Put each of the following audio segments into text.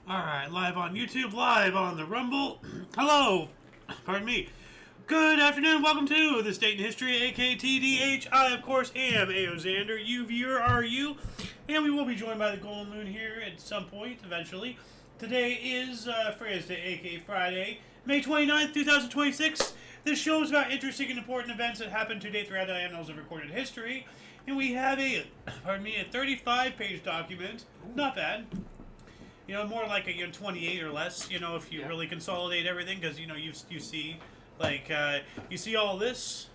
Alright, live on YouTube, live on the Rumble. Hello! Pardon me. Good afternoon, welcome to This Date in History, AKTDH. I, of course, am Aoxander. You viewer are you. And we will be joined by the Golden Moon here at some point, eventually. Today is Thursday, aka Friday, May 29th, 2026. This show is about interesting and important events that happened to date throughout the annals of recorded history. And we have a 35-page document. Not bad. You know, more like a 28 or less, you know, if you really consolidate everything, because, you know, you see, like, you see all this?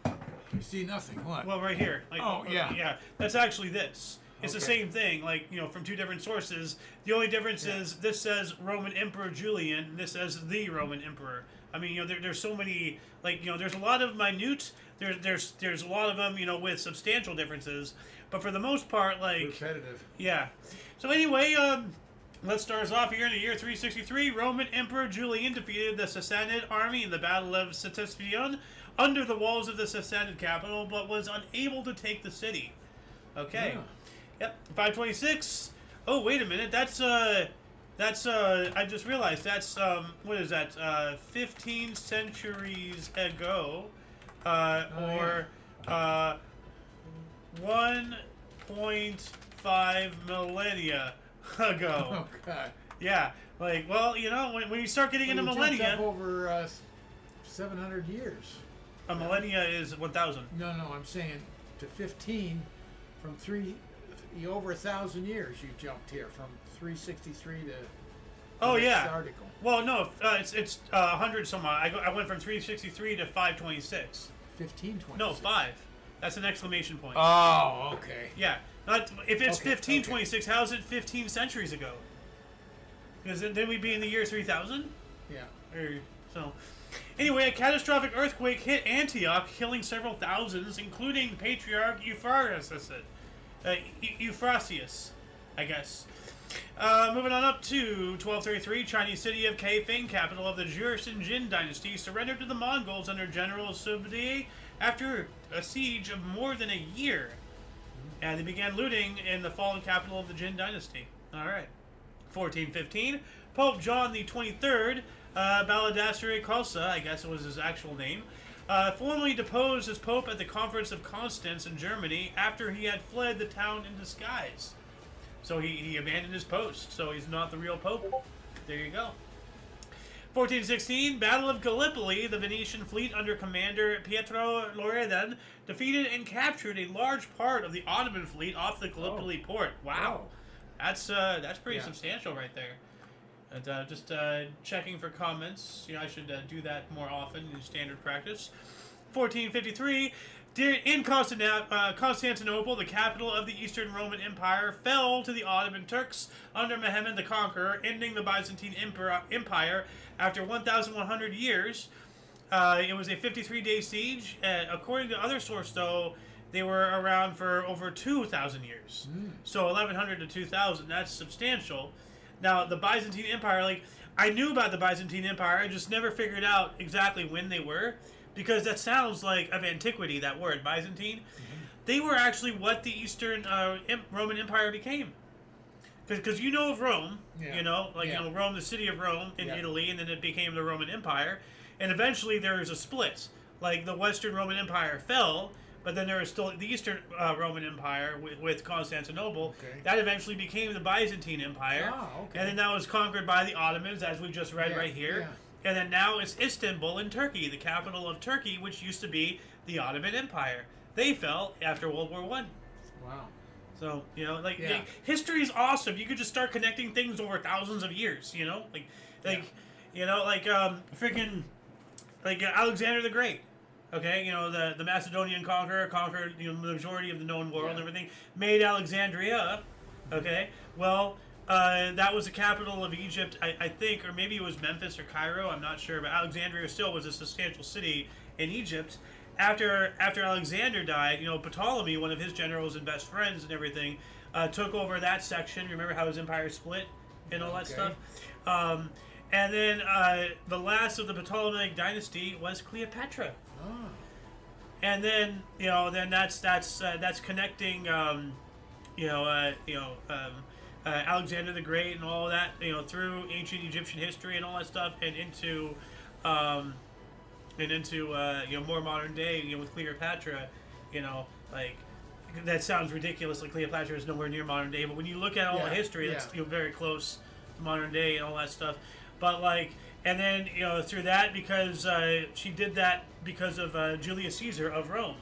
You see nothing, what? Well, right here. Like, yeah, that's actually this. It's the same thing, like, you know, from two different sources. The only difference is this says Roman Emperor Julian, and this says the Roman Emperor. I mean, you know, there's so many, like, you know, there's a lot of minute, there's a lot of them, you know, with substantial differences, but for the most part, like... repetitive. Yeah. So anyway, let's start us off here in the year 363. Roman Emperor Julian defeated the Sassanid army in the Battle of Ctesiphon under the walls of the Sassanid capital, but was unable to take the city. Okay. Yeah. Yep. 526. Oh, wait a minute. That's I just realized that's what is that? 15 centuries ago, or 1.5 millennia ago. Oh God. Yeah, like, well, you know, when you start getting into millennia, jumped up over 700 years. A millennia is 1,000. No, I'm saying to 15 from over 1,000 years. You jumped here from 363 to. Oh yeah. Article. Well, no, it's 100 some odd. I went from 363 to 526. 1526. No, 5. That's an exclamation point. Oh, okay. Yeah. Not if it's Okay, 1526. How is it 15 centuries ago? Because then we'd be in the year 3000. Yeah. So, anyway, a catastrophic earthquake hit Antioch, killing several thousands, including Patriarch Euphrasius, I guess. Moving on up to 1233, Chinese city of Kaifeng, capital of the Joseon Jin dynasty, surrendered to the Mongols under General Subdi after a siege of more than a year. And they began looting in the fallen capital of the Jin dynasty. All right. 1415, Pope John the 23rd, Baladassare Khalsa, I guess it was his actual name, formally deposed as Pope at the Conference of Constance in Germany after he had fled the town in disguise. So he abandoned his post, so he's not the real Pope. There you go. 1416, Battle of Gallipoli, the Venetian fleet under Commander Pietro Loredan defeated and captured a large part of the Ottoman fleet off the Gallipoli port. Wow. That's pretty substantial right there. And just checking for comments. You know, I should do that more often in standard practice. 1453, in Constantinople, the capital of the Eastern Roman Empire, fell to the Ottoman Turks under Mehmed the Conqueror, ending the Byzantine Empire after 1,100 years. It was a 53-day siege. According to other sources, though, they were around for over 2,000 years. So 1,100 to 2,000, that's substantial. Now, the Byzantine Empire, like, I knew about the Byzantine Empire, I just never figured out exactly when they were, because that sounds like of antiquity, that word, Byzantine. They were actually what the Eastern Roman Empire became. Because you know of Rome, you know, like, you know, Rome, the city of Rome in Italy, and then it became the Roman Empire. And eventually there was a split. Like, the Western Roman Empire fell, but then there was still the Eastern Roman Empire with Constantinople. That eventually became the Byzantine Empire. And then that was conquered by the Ottomans, as we just read right here. And then now it's Istanbul in Turkey, the capital of Turkey, which used to be the Ottoman Empire. They fell after World War I. Wow. So, you know, like history is awesome. You could just start connecting things over thousands of years, you know? You know, like freaking like Alexander the Great. Okay, you know, the Macedonian conquered, you know, the majority of the known world and everything, made Alexandria. Okay, well, that was the capital of Egypt, I think, or maybe it was Memphis or Cairo, I'm not sure, but Alexandria still was a substantial city in Egypt. After Alexander died, you know, Ptolemy, one of his generals and best friends and everything, took over that section. Remember how his empire split and all that stuff? And then the last of the Ptolemaic dynasty was Cleopatra. And then, you know, then that's connecting, Alexander the Great and all that, through ancient Egyptian history and all that stuff, and into more modern day, with Cleopatra, like that sounds ridiculous. Like Cleopatra is nowhere near modern day, but when you look at all the history, it's very close to modern day and all that stuff. But and then through that, because she did that because of Julius Caesar of Rome,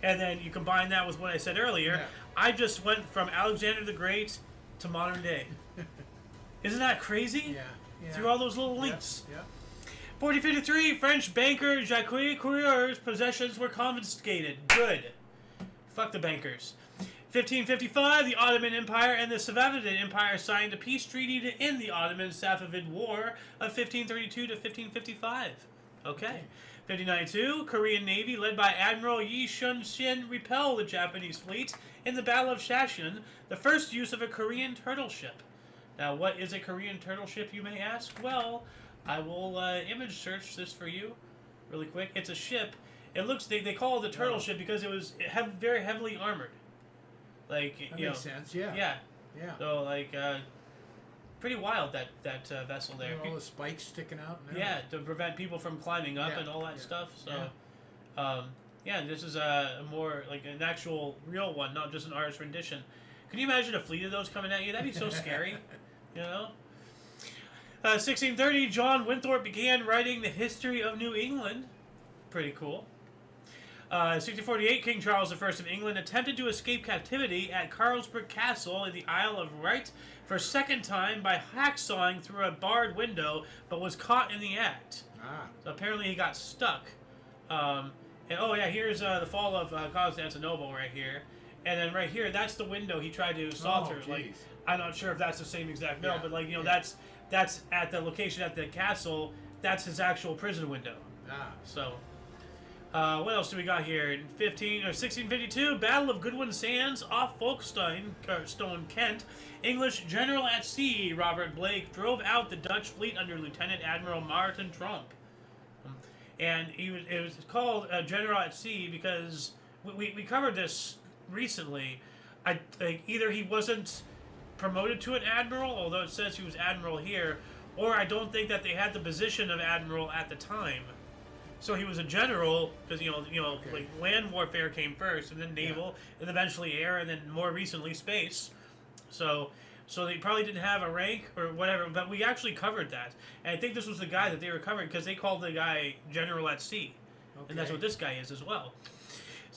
and then you combine that with what I said earlier. I just went from Alexander the Great to modern day. Isn't that crazy? Yeah. Through all those little links. Yeah. 4053, French banker Jacques Courier's possessions were confiscated. Good. Fuck the bankers. 1555, the Ottoman Empire and the Safavid Empire signed a peace treaty to end the Ottoman-Safavid War of 1532 to 1555. Okay. 1592, Korean Navy led by Admiral Yi Shun-shin repelled the Japanese fleet in the Battle of Shashin, the first use of a Korean turtle ship. Now, what is a Korean turtle ship, you may ask? Well, I will image search this for you really quick. It's a ship. It looks, they call it the turtle ship because it was very heavily armored. Like, that makes sense, yeah. Yeah. So, pretty wild, that vessel there. All the spikes sticking out. Yeah, to prevent people from climbing up and all that stuff. So, this is a more like an actual real one, not just an artist rendition. Can you imagine a fleet of those coming at you? That'd be so scary, 1630, John Winthrop began writing the history of New England. Pretty cool. 1648, King Charles I of England attempted to escape captivity at Carlsbrook Castle in the Isle of Wight for a second time by hacksawing through a barred window, but was caught in the act. So apparently he got stuck. Here's the fall of Constantinople right here. And then right here, that's the window he tried to saw through. Geez. Like, I'm not sure if that's the same exact mill, but that's at the location at the castle. That's his actual prison window. So, what else do we got here? In 1652, Battle of Goodwin Sands off Folkestone, Kent. English general at sea Robert Blake drove out the Dutch fleet under Lieutenant Admiral Martin Tromp. And it was called general at sea because we covered this recently. Either he wasn't promoted to an admiral, although it says he was admiral here, or I don't think that they had the position of admiral at the time. So he was a general because like land warfare came first, and then naval, and eventually air, and then more recently space. So they probably didn't have a rank or whatever, but we actually covered that, and I think this was the guy that they were covering because they called the guy general at sea, and that's what this guy is as well.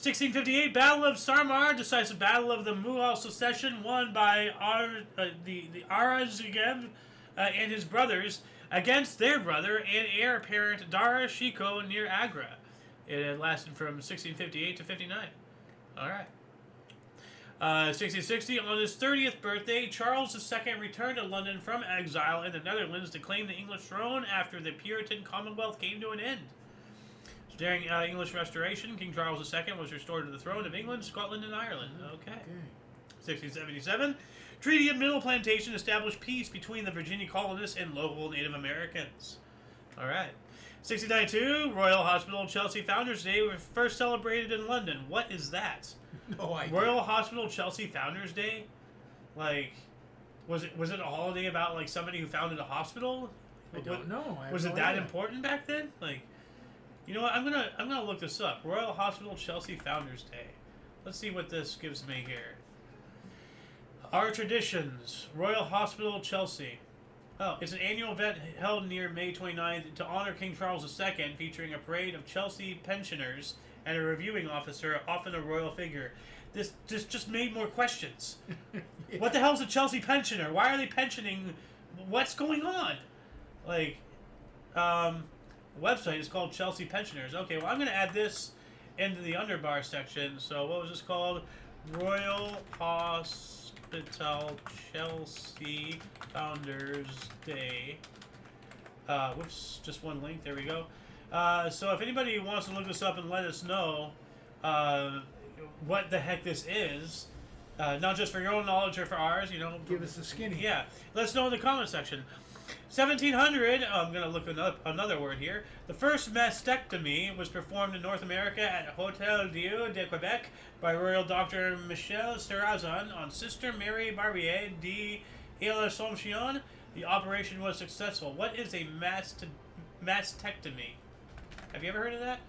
1658, Battle of Samar, decisive battle of the Mughal succession, won by the Aurangzeb and his brothers against their brother and heir apparent Dara Shikoh near Agra. It had lasted from 1658 to 59. All right. 1660, on his 30th birthday, Charles II returned to London from exile in the Netherlands to claim the English throne after the Puritan Commonwealth came to an end. During English Restoration, King Charles II was restored to the throne of England, Scotland, and Ireland. Okay. 1677, Treaty of Middle Plantation established peace between the Virginia colonists and local Native Americans. All right. 1692, Royal Hospital Chelsea Founders Day was first celebrated in London. What is that? No idea. Royal Hospital Chelsea Founders Day? Like, was it a holiday about like somebody who founded a hospital? I don't know. Was it that important back then? Like, you know what? I'm gonna look this up. Royal Hospital Chelsea Founders Day. Let's see what this gives me here. Our traditions. Royal Hospital Chelsea. Oh, it's an annual event held near May 29th to honor King Charles II, featuring a parade of Chelsea pensioners and a reviewing officer, often a royal figure. This just made more questions. What the hell's a Chelsea pensioner? Why are they pensioning? What's going on? Like, the website is called Chelsea Pensioners. Okay, well, I'm going to add this into the underbar section. So what was this called? Royal Hospital Chelsea Founders Day. Whoops, just one link. There we go. So if anybody wants to look this up and let us know what the heck this is, not just for your own knowledge or for ours, Give us a skinny. Yeah, let us know in the comment section. 1700, I'm going to look up another word here. The first mastectomy was performed in North America at Hôtel Dieu de Quebec by Royal Doctor Michel Serrazon on Sister Mary Barbier de l'Assomption. The operation was successful. What is a mastectomy? Have you ever heard of that?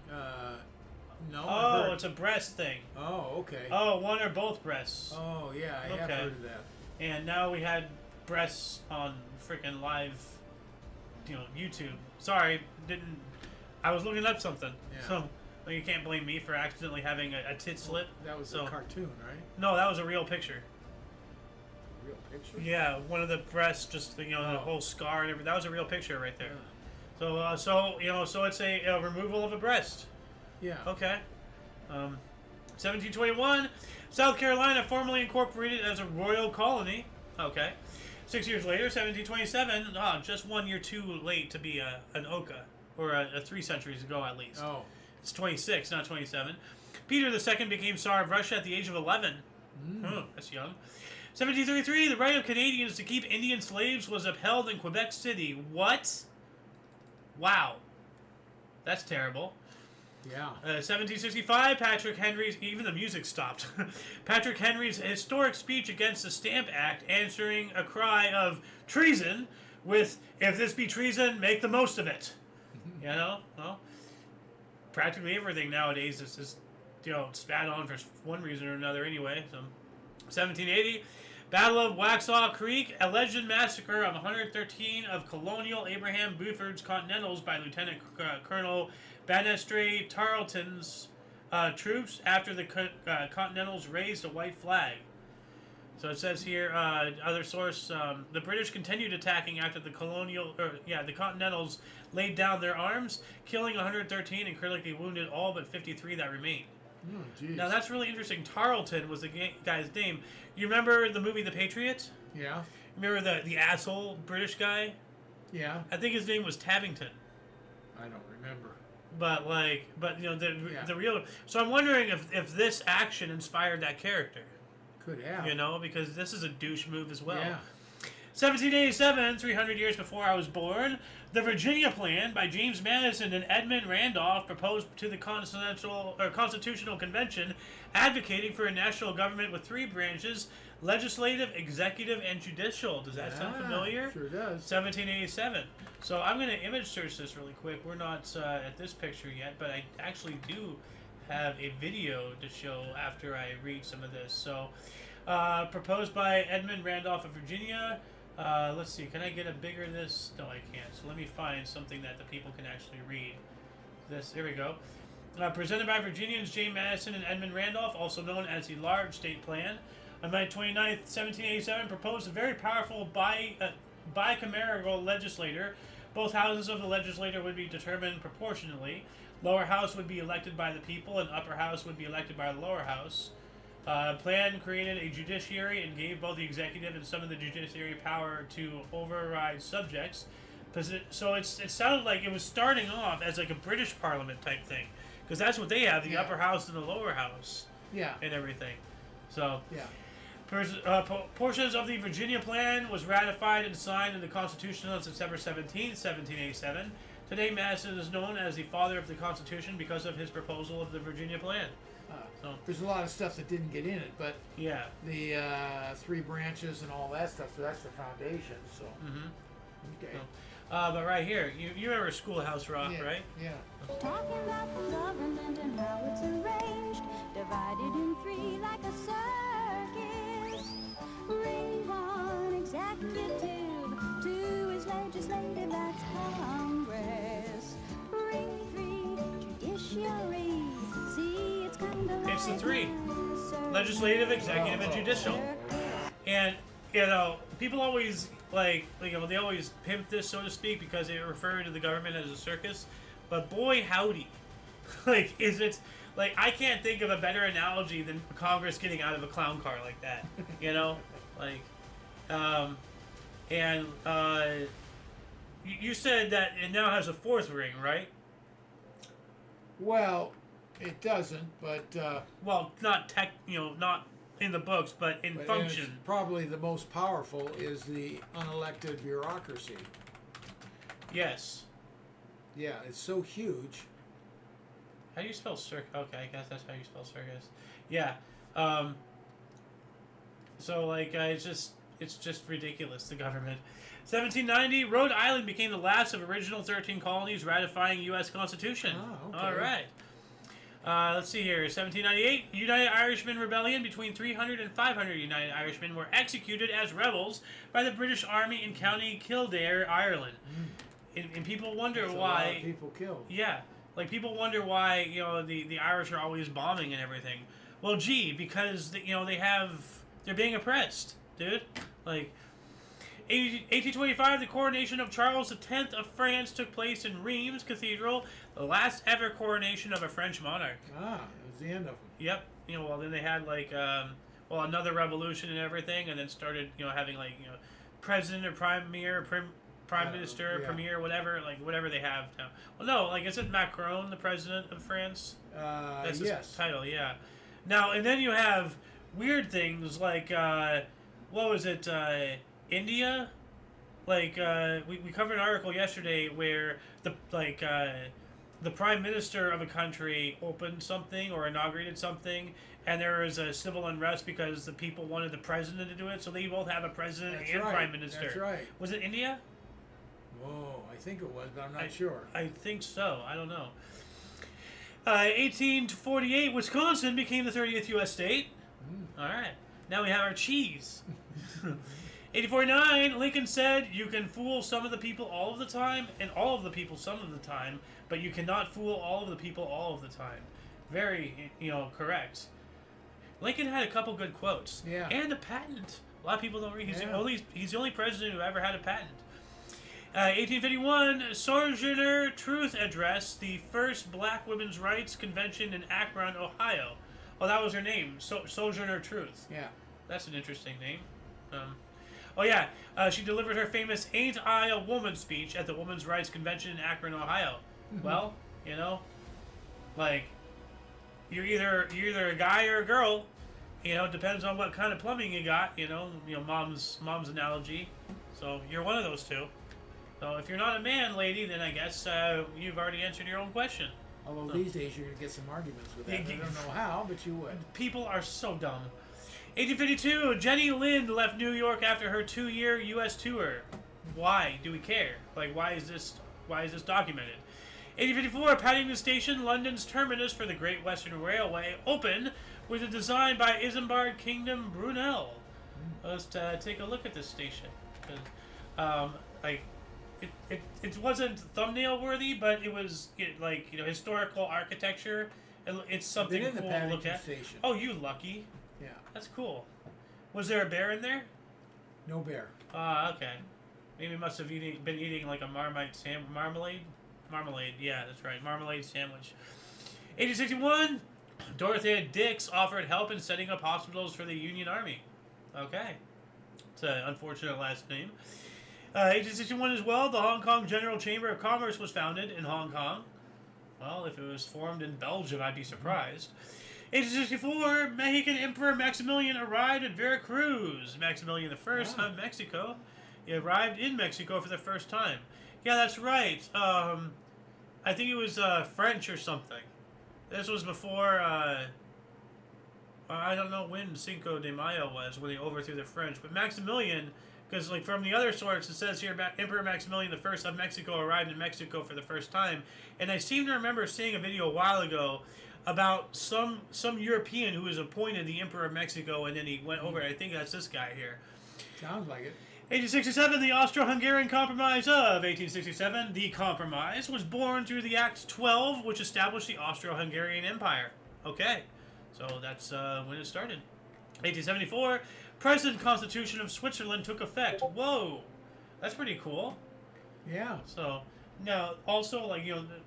No. Oh, it's a breast thing. Oh, okay. Oh, one or both breasts. Oh, yeah, I have heard of that. And now we had breasts on freaking live, YouTube. Sorry, didn't. I was looking up something. Yeah. So well, you can't blame me for accidentally having a tit slip. That was a cartoon, right? No, that was a real picture. Real picture? Yeah, one of the breasts, just the whole scar and everything. That was a real picture right there. Yeah. So it's a removal of a breast. Yeah. Okay. 1721, South Carolina formally incorporated as a royal colony. Okay. 6 years later, 1727, just 1 year too late to be an Oka, or a 3 centuries ago at least. Oh. It's 26, not 27. Peter II became Tsar of Russia at the age of 11. Oh, that's young. 1733, the right of Canadians to keep Indian slaves was upheld in Quebec City. What? Wow. That's terrible. Yeah. 1765, Patrick Henry's, even the music stopped. Patrick Henry's historic speech against the Stamp Act, answering a cry of treason with, "If this be treason, make the most of it." Well, practically everything nowadays is spat on for one reason or another anyway. So, 1780, Battle of Waxhaw Creek, alleged massacre of 113 of Colonial Abraham Buford's Continentals by Lieutenant Colonel Banastre Tarleton's troops after the Continentals raised a white flag. So it says here, other source, the British continued attacking after the Continentals laid down their arms, killing 113 and critically wounded all but 53 that remained. Oh, geez. Now that's really interesting. Tarleton was the guy's name. You remember the movie The Patriot? Yeah. Remember the asshole British guy? Yeah. I think his name was Tavington. I don't remember. But the real. So I'm wondering if this action inspired that character. Could have. Because this is a douche move as well. Yeah. 1787, 300 years before I was born, the Virginia Plan by James Madison and Edmund Randolph proposed to the Constitutional Convention, advocating for a national government with 3 branches: legislative, executive, and judicial. Does that sound familiar? Sure does. 1787. So I'm going to image search this really quick. We're not at this picture yet, but I actually do have a video to show after I read some of this. So, proposed by Edmund Randolph of Virginia. Let's see, can I get a bigger this? No, I can't. So let me find something that the people can actually read. Here we go. Presented by Virginians James Madison and Edmund Randolph, also known as the Large State Plan. On May 29th, 1787, proposed a very powerful bicameral legislature. Both houses of the legislature would be determined proportionally. Lower house would be elected by the people, and upper house would be elected by the lower house. Plan created a judiciary and gave both the executive and some of the judiciary power to override subjects. So it sounded like it was starting off as like a British Parliament type thing, because that's what they have, the upper house and the lower house. Yeah. And everything. So. Yeah. Portions of the Virginia Plan was ratified and signed in the Constitution on September 17, 1787. Today, Madison is known as the father of the Constitution because of his proposal of the Virginia Plan. There's a lot of stuff that didn't get in it, but yeah, the 3 branches and all that stuff, so that's the foundation. So, okay. But right here, you remember Schoolhouse Rock, right? Yeah. Talking about the government and how it's arranged, divided in 3 like a circus. Ring 1, executive; 2 is legislative, that's Congress. Ring 3, judiciary. See, it's kind of like It's the 3: legislative, executive, and judicial. And people always they always pimp this, so to speak, because they refer to the government as a circus. But boy, howdy, is it? I can't think of a better analogy than Congress getting out of a clown car like that. You said that it now has a 4th ring, right? Well, it doesn't, but not not in the books, but in function. Probably the most powerful is the unelected bureaucracy. Yes. Yeah, it's so huge. How do you spell circus? Okay, I guess that's how you spell circus. Yeah. So like it's just ridiculous, the government. 1790, Rhode Island became the last of original 13 colonies ratifying U.S. Constitution. Oh, okay. All right. Let's see here. 1798, United Irishman Rebellion. Between 300 and 500 United Irishmen were executed as rebels by the British Army in County Kildare, Ireland. And people wonder That's why. A lot of people killed. Yeah, like people wonder why the Irish are always bombing and everything. Well, gee, because they're being oppressed, dude. Like 1825, the coronation of Charles X of France took place in Reims Cathedral, the last ever coronation of a French monarch. Ah, it was the end of them. Yep. Well, then they had another revolution and everything, and then started having president or prime minister, yeah. premier, whatever they have now. Well, no, isn't Macron the president of France? That's his Yes. title, yeah. Now, and then you have weird things like, what was it, India? We covered an article yesterday where the prime minister of a country opened something or inaugurated something, and there was a civil unrest because the people wanted the president to do it, so they both have a president That's and right. prime minister. That's right. Was it India? Whoa, I think it was, but I'm not sure. I think so. I don't know. 1848, Wisconsin became the 30th U.S. state. All right. Now we have our cheese. 1849, Lincoln said, "You can fool some of the people all of the time, and all of the people some of the time, but you cannot fool all of the people all of the time." Very, correct. Lincoln had a couple good quotes. Yeah. And a patent. A lot of people don't read. He's the only president who ever had a patent. 1851, Sojourner Truth addressed the first Black Women's Rights Convention in Akron, Ohio. Oh, that was her name, Sojourner Truth. Yeah. That's an interesting name. She delivered her famous "Ain't I a Woman" speech at the Women's Rights Convention in Akron, Ohio. Well, you're either a guy or a girl. It depends on what kind of plumbing you got. Mom's analogy. So you're one of those two. So if you're not a man, lady, then I guess you've already answered your own question. Although these days you're going to get some arguments with that. I don't know how, but you would. People are so dumb. 1852, Jenny Lind left New York after her 2-year U.S. tour. Why do we care? Why is this documented? 1854, Paddington Station, London's terminus for the Great Western Railway, opened with a design by Isambard Kingdom Brunel. Let's take a look at this station. It wasn't thumbnail worthy, but it was historical architecture. It's something Been in the cool to look Paddington at. Station. Oh, you lucky! Yeah. That's cool. Was there a bear in there? No bear. Okay. Maybe must have been eating like a marmalade. Marmalade, yeah, that's right. Marmalade sandwich. 1861, Dorothea Dix offered help in setting up hospitals for the Union Army. Okay. It's an unfortunate last name. 1861 as well, the Hong Kong General Chamber of Commerce was founded in Hong Kong. Well, if it was formed in Belgium, I'd be surprised. 1864, Mexican Emperor Maximilian arrived at Veracruz. Maximilian I of Mexico. He arrived in Mexico for the first time. Yeah, that's right. I think it was French or something. This was before, I don't know when Cinco de Mayo was, when they overthrew the French. But Maximilian, because from the other source, it says here, Emperor Maximilian I of Mexico arrived in Mexico for the first time. And I seem to remember seeing a video a while ago about some European who was appointed the Emperor of Mexico, and then he went over. I think that's this guy here. Sounds like it. 1867, the Austro-Hungarian Compromise of 1867. The compromise was born through the Act 12, which established the Austro-Hungarian Empire. Okay, so that's when it started. 1874, President Constitution of Switzerland took effect. Whoa, that's pretty cool. Yeah. So now, also,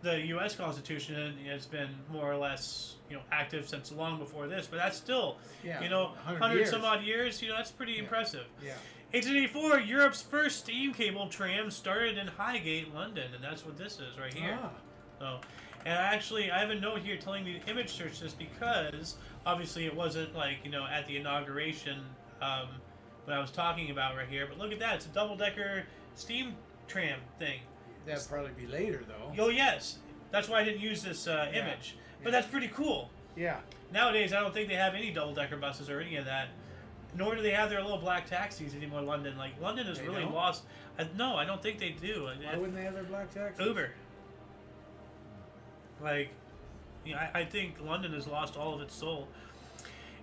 the U.S. Constitution has been more or less, active since long before this, but that's still, 100 some odd years. That's pretty impressive. Yeah. 1884, Europe's first steam cable tram started in Highgate, London, and that's what this is right here. So, and actually, I have a note here telling me to image search this because obviously it wasn't at the inauguration when I was talking about right here. But look at that; it's a double-decker steam tram thing. That'd probably be later, though. Oh, yes. That's why I didn't use this image. But that's pretty cool. Yeah. Nowadays, I don't think they have any double-decker buses or any of that. Nor do they have their little black taxis anymore in London. Like, London has really don't? lost... no, I don't think they do. Why wouldn't they have their black taxis? Uber. Like, I think London has lost all of its soul.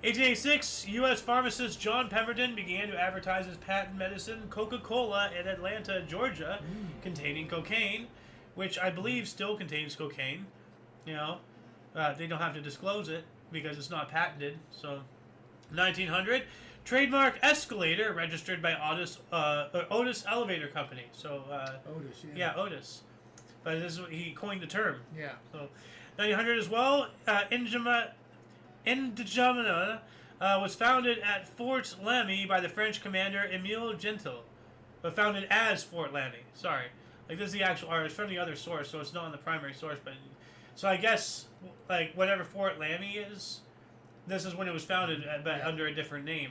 1886, U.S. pharmacist John Pemberton began to advertise his patent medicine Coca-Cola in Atlanta, Georgia, containing cocaine, which I believe still contains cocaine. You know, they don't have to disclose it because it's not patented. So, 1900, trademark escalator registered by Otis Elevator Company. So, Otis, yeah, Otis. But this is what he coined the term. Yeah. So, 1900 as well, Indijamina was founded at Fort Lamy by the French commander Emile Gentil. But founded as Fort Lamy. Sorry. Like, this is the actual art. It's from the other source, so it's not on the primary source. But so I guess, like, whatever Fort Lamy is, this is when it was founded, but under a different name.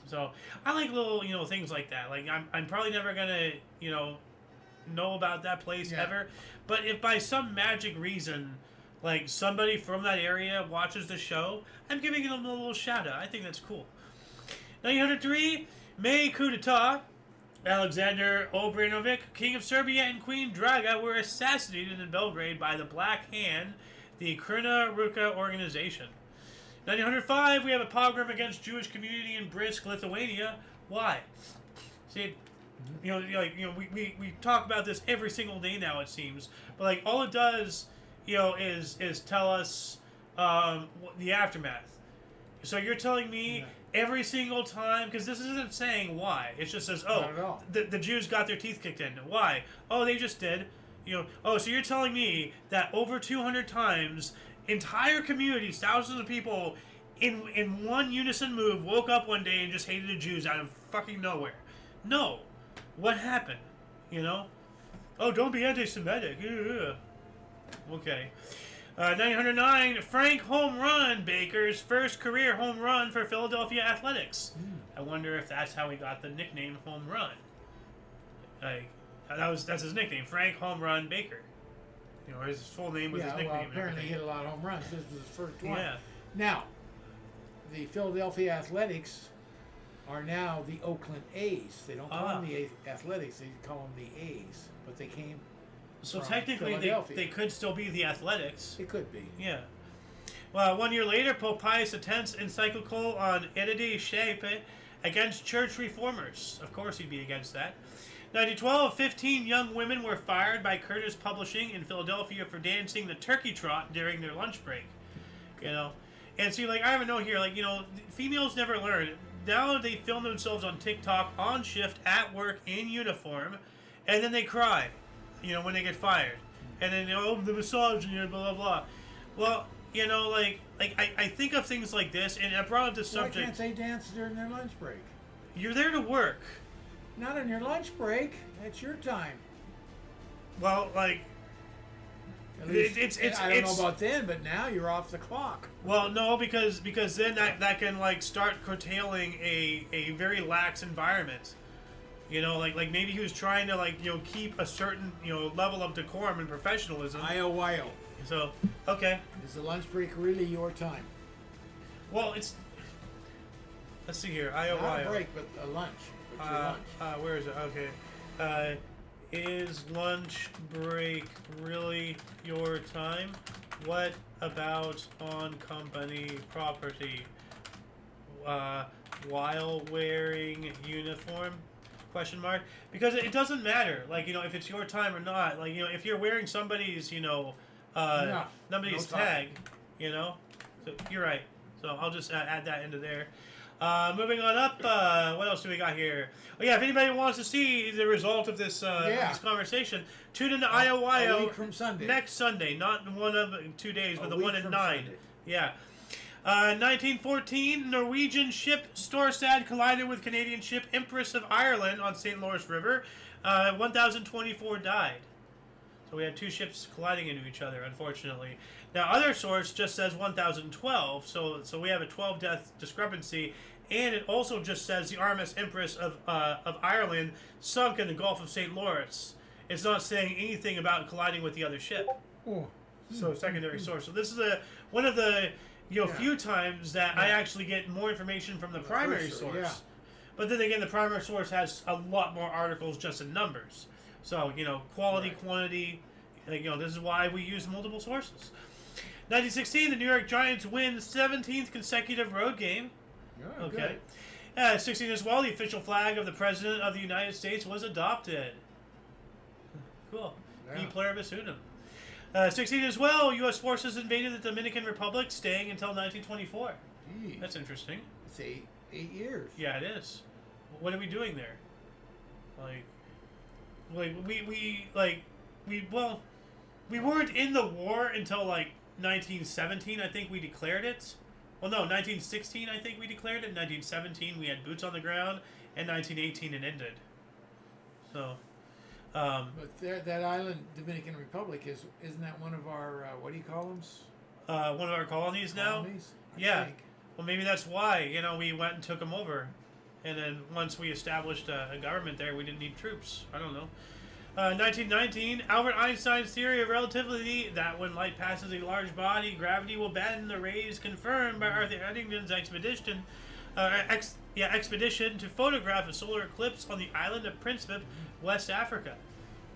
So I like little, things like that. Like, I'm probably never going to, know about that place ever. But if by some magic reason... like, somebody from that area watches the show, I'm giving them a little shout out. I think that's cool. 1903, May coup d'etat. Alexander Obrenović, King of Serbia, and Queen Draga were assassinated in Belgrade by the Black Hand, the Crna Ruka organization. 1905, we have a pogrom against Jewish community in Brisk, Lithuania. Why? See, we talk about this every single day now, it seems. But, like, all it does... is tell us the aftermath. So you're telling me every single time, because this isn't saying why. It just says, the Jews got their teeth kicked in. Why? Oh, they just did. So you're telling me that over 200 times, entire communities, thousands of people, in one unison move, woke up one day and just hated the Jews out of fucking nowhere. No. What happened? Oh, don't be anti-Semitic. Okay. 1909, Frank Home Run Baker's first career home run for Philadelphia Athletics. I wonder if that's how he got the nickname Home Run. Like, that's his nickname, Frank Home Run Baker. His full name was his nickname. Well, apparently he hit a lot of home runs. This was his first one. Yeah. Now, the Philadelphia Athletics are now the Oakland A's. They don't call them the Athletics, they call them the A's. But they came... So technically, they could still be the Athletics. It could be. Yeah. Well, 1 year later, Pope Pius X's encyclical on Edity Shape against church reformers. Of course he'd be against that. 1912, 15 young women were fired by Curtis Publishing in Philadelphia for dancing the turkey trot during their lunch break. And see, like, I have a note here, like, females never learn. Now they film themselves on TikTok on shift at work in uniform, and then they cry. When they get fired. And then, the misogyny, blah, blah, blah. Well, I think of things like this, and I brought up this subject. Why can't they dance during their lunch break? You're there to work. Not on your lunch break. That's your time. Well, like... At least, I don't know about then, but now you're off the clock. Well, no, because then that can, like, start curtailing a very lax environment. Like maybe he was trying to, like, keep a certain, level of decorum and professionalism. IOYO. So, okay. Is the lunch break really your time? Well, it's... Let's see here. IOYO. Not a break, but a lunch. It's your lunch. Where is it? Okay. Is lunch break really your time? What about on company property? While wearing uniform? Question mark. Because it doesn't matter, like, if it's your time or not. Like, if you're wearing somebody's, somebody's tag, So you're right. So I'll just add that into there. Moving on up, what else do we got here? Oh yeah, if anybody wants to see the result of this conversation, tune into IOYO a week from Sunday. Next Sunday, not one of 2 days, but the one at 9. Sunday. Yeah. 1914, Norwegian ship Storsad collided with Canadian ship Empress of Ireland on St. Lawrence River. 1,024 died. So we had two ships colliding into each other, unfortunately. Now, other source just says 1,012, so we have a 12-death discrepancy, and it also just says the RMS Empress of Ireland sunk in the Gulf of St. Lawrence. it's not saying anything about colliding with the other ship. Oh. So secondary source. So this is one of the few times that I actually get more information from the primary source. Yeah. But then again, the primary source has a lot more articles just in numbers. So quality, quantity. This is why we use multiple sources. 1916, the New York Giants win 17th consecutive road game. Yeah, Okay. 16 as well, the official flag of the President of the United States was adopted. Cool. Yeah. E pluribus unum. 16 as well, U.S. forces invaded the Dominican Republic, staying until 1924. Gee, That's interesting. it's 8 years. Yeah, it is. What are we doing there? We weren't in the war until 1917. I think we declared it. Well, no, 1916. I think we declared it. 1917, we had boots on the ground, and 1918 it ended. So. But that island, Dominican Republic, isn't that one of our what do you call them? One of our colonies now. Colonies? I Yeah. think. Well, maybe that's why we went and took them over, and then once we established a government there, we didn't need troops. I don't know. 1919, Albert Einstein's theory of relativity that when light passes a large body, gravity will bend the rays, confirmed by Arthur Eddington's expedition to photograph a solar eclipse on the island of Prince Philip, West Africa.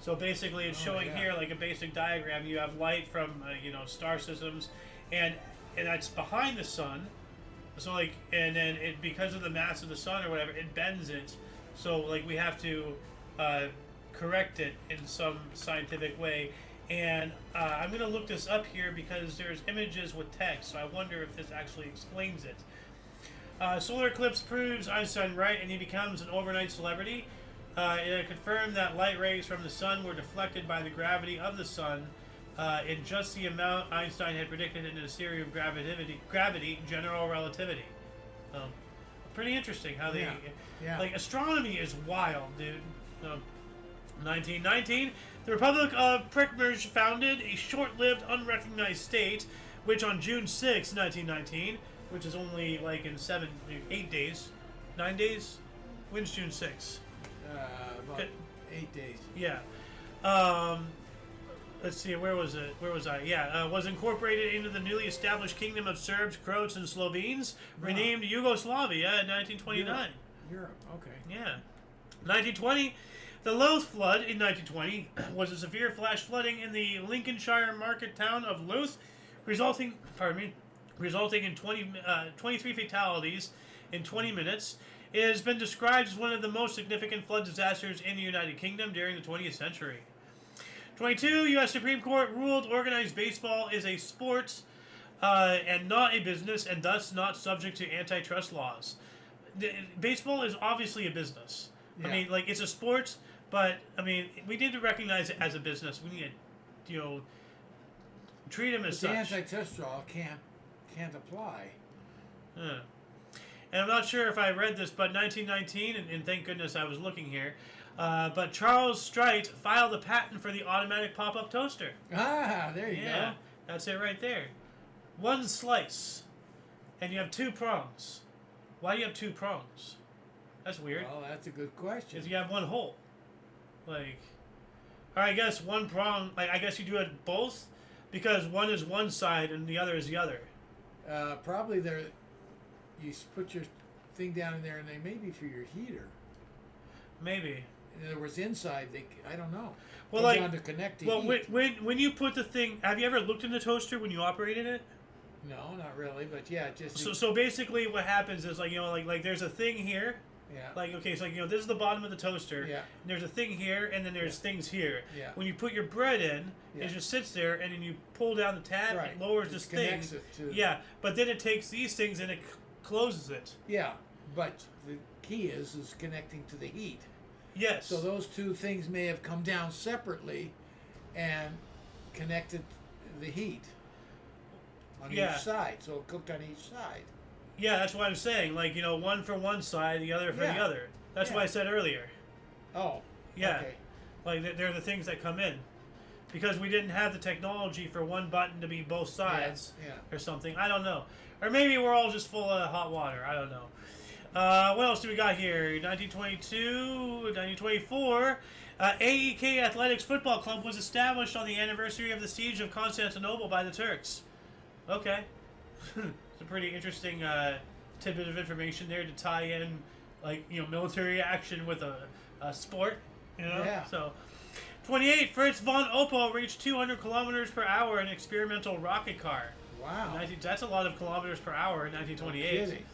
So basically, it's showing here like a basic diagram. You have light from star systems, and that's behind the sun. So and then because of the mass of the sun or whatever, it bends it. So we have to correct it in some scientific way. And I'm going to look this up here because there's images with text. So I wonder if this actually explains it. Solar eclipse proves Einstein right, and he becomes an overnight celebrity. It confirmed that light rays from the sun were deflected by the gravity of the sun in just the amount Einstein had predicted in his theory of gravity, general relativity. Pretty interesting how they... astronomy is wild, dude. 1919, the Republic of Prickmerge founded a short-lived, unrecognized state, which on June 6, 1919, which is only in 8 days, 9 days? When's June 6? About 8 days. Yeah. Let's see, where was it? Where was I? Yeah, was incorporated into the newly established Kingdom of Serbs, Croats, and Slovenes, renamed Yugoslavia in 1929. Europe, okay. Yeah. 1920, the Louth flood in 1920 was a severe flash flooding in the Lincolnshire market town of Louth, resulting in 23 fatalities in 20 minutes. It has been described as one of the most significant flood disasters in the United Kingdom during the 20th century. 22, U.S. Supreme Court ruled organized baseball is a sport and not a business, and thus not subject to antitrust laws. Baseball is obviously a business. Yeah. I mean, it's a sport, but we need to recognize it as a business. We need to, treat them as the such. antitrust law can't apply. And I'm not sure if I read this, but 1919, and thank goodness I was looking here, but Charles Strite filed a patent for the automatic pop-up toaster. Ah, there you go. That's it right there. One slice, and you have 2 prongs. Why do you have 2 prongs? That's weird. Well, that's a good question. Because you have 1 hole. Or I guess 1 prong, I guess you do it both, because one is one side and the other is the other. Probably you put your thing down in there, and they may be for your heater. Maybe. In other words, inside, I don't know. Well, Comes down to connect to heat. when you put the thing, have you ever looked in the toaster when you operated it? No, not really, but yeah, just... So basically what happens is, there's a thing here. Yeah. This is the bottom of the toaster. Yeah. And there's a thing here, and then there's things here. Yeah. When you put your bread in, it just sits there, and then you pull down the tab, Right. it lowers this thing. Connects it to... Yeah, but then it takes these things and it closes it. Yeah, but the key is connecting to the heat. Yes. So those 2 things may have come down separately and connected the heat on each side. So it cooked on each side. Yeah, that's what I'm saying. One for one side, the other for the other. That's what I said earlier. Oh. Yeah. Okay. They're the things that come in. Because we didn't have the technology for one button to be both sides or something. I don't know. Or maybe we're all just full of hot water. I don't know. What else do we got here? 1922, 1924. AEK Athletics Football Club was established on the anniversary of the siege of Constantinople by the Turks. Okay. It's a pretty interesting tidbit of information there to tie in, like, military action with a sport, Yeah. So, 28, Fritz von Opel reached 200 kilometers per hour in an experimental rocket car. Wow. That's a lot of kilometers per hour in 1928. No kidding.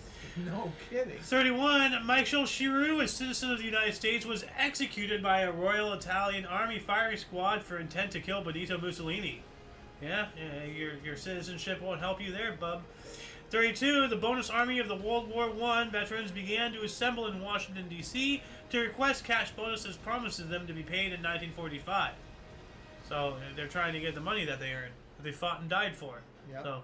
No kidding. 31, Michael Chiru, a citizen of the United States, was executed by a Royal Italian Army firing squad for intent to kill Benito Mussolini. Yeah, your citizenship won't help you there, bub. 32, the bonus army of the World War I veterans began to assemble in Washington, D.C. to request cash bonuses promised to them to be paid in 1945. So they're trying to get the money that they earned, that they fought and died for. Yep. So,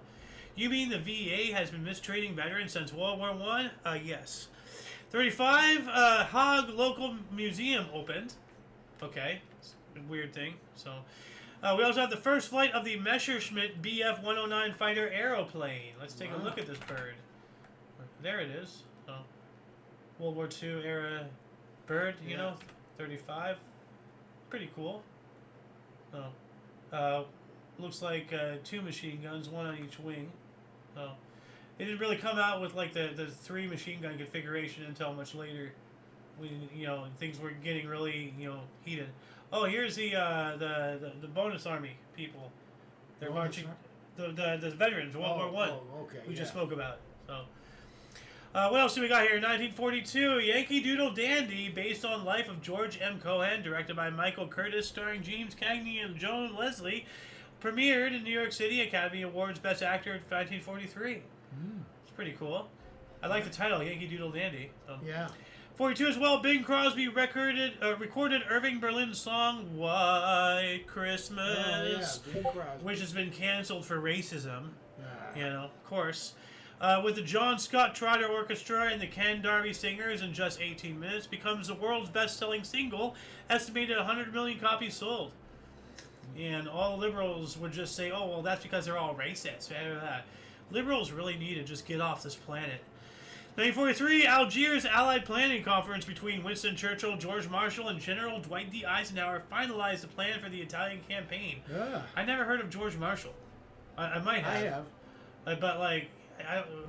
you mean the VA has been mistreating veterans since World War I? Yes. 35, Hague Local Museum opened. Okay, it's a weird thing. So, we also have the first flight of the Messerschmitt Bf-109 fighter aeroplane. Let's take a look at this bird. There it is. Oh. World War II era bird, 35. Pretty cool. Oh. Looks like 2 machine guns, 1 on each wing. Oh. It didn't really come out with like the 3 machine gun configuration until much later. When things were getting really heated. Oh, here's the bonus army people. They're marching. The veterans, World War I. Oh, okay. We just spoke about it. So, what else do we got here? 1942, Yankee Doodle Dandy, based on life of George M. Cohan, directed by Michael Curtis, starring James Cagney and Joan Leslie, premiered in New York City, Academy Awards Best Actor in 1943. It's pretty cool. I like the title, Yankee Doodle Dandy. Yeah. 42 as well, Bing Crosby recorded Irving Berlin's song White Christmas, Bing Crosby. which has been canceled for racism. Ah. Of course. With the John Scott Trotter Orchestra and the Ken Darby Singers in just 18 minutes, becomes the world's best-selling single, estimated 100 million copies sold. And all liberals would just say, oh, well, that's because they're all racist. Liberals really need to just get off this planet. 1943, Algiers Allied Planning Conference between Winston Churchill, George Marshall, and General Dwight D. Eisenhower finalized the plan for the Italian campaign. Yeah. I never heard of George Marshall. I might have. I have. But,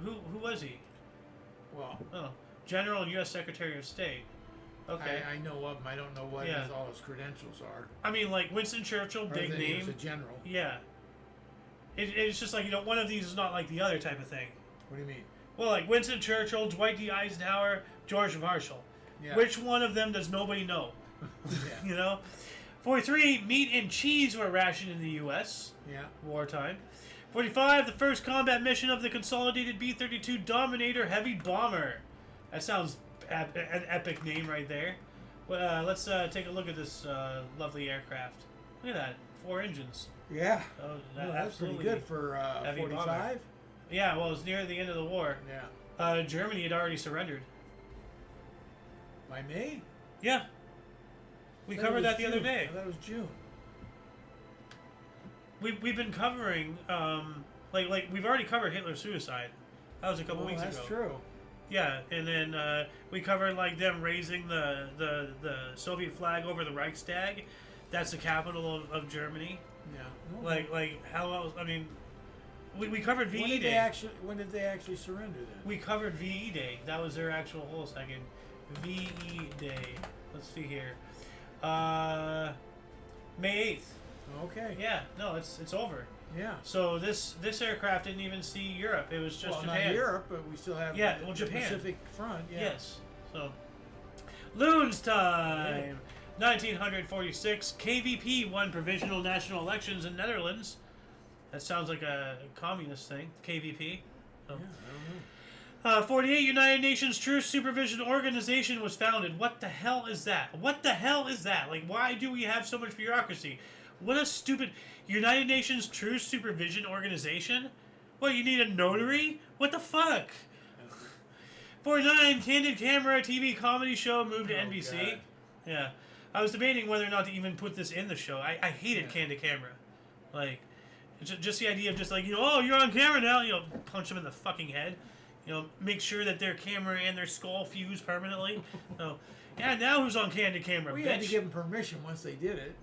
who was he? Well, General and U.S. Secretary of State. Okay. I know of him. I don't know what all his credentials are. I mean, like, Winston Churchill, big He name. was a general. Yeah. It's just like, one of these is not like the other type of thing. What do you mean? Well, like Winston Churchill, Dwight D. Eisenhower, George Marshall. Yeah. Which one of them does nobody know? Yeah. 43, meat and cheese were rationed in the U.S. Yeah. Wartime. 45, the first combat mission of the consolidated B-32 Dominator heavy bomber. That sounds an epic name right there. Let's take a look at this lovely aircraft. Look at that, 4 engines. Yeah. Oh, That's pretty good for 45. Yeah, well, it's near the end of the war. Yeah. Germany had already surrendered. By May? Yeah. We covered that the other day. I thought it was June. We've been covering, like we've already covered Hitler's suicide. That was a couple weeks ago. That's true. Yeah, and then we covered like them raising the Soviet flag over the Reichstag. That's the capital of Germany. Yeah. Like how else? I mean, we covered VE Day. When did they actually surrender then? We covered VE Day. That was their actual whole second. VE Day. Let's see here. May 8th. Okay. Yeah, no, it's over. Yeah. So this aircraft didn't even see Europe. It was just Japan. Not Europe, but we still have the Japan. Pacific front. Yeah. Yes. So, Loons time. 1946, KVP won provisional national elections in Netherlands. That sounds like a communist thing, KVP. So. Yeah, I don't know. 48, United Nations Truth Supervision Organization was founded. What the hell is that? What the hell is that? Like, why do we have so much bureaucracy? What a stupid... United Nations Truth Supervision Organization? What, you need a notary? What the fuck? 49, Candid Camera TV comedy show moved to NBC. God. Yeah. I was debating whether or not to even put this in the show. I hated Candid Camera. Like, just the idea of just like, oh, you're on camera now. Punch him in the fucking head. make sure that their camera and their skull fuse permanently. So, yeah, now who's on candid camera, We bitch? had to give them permission once they did it.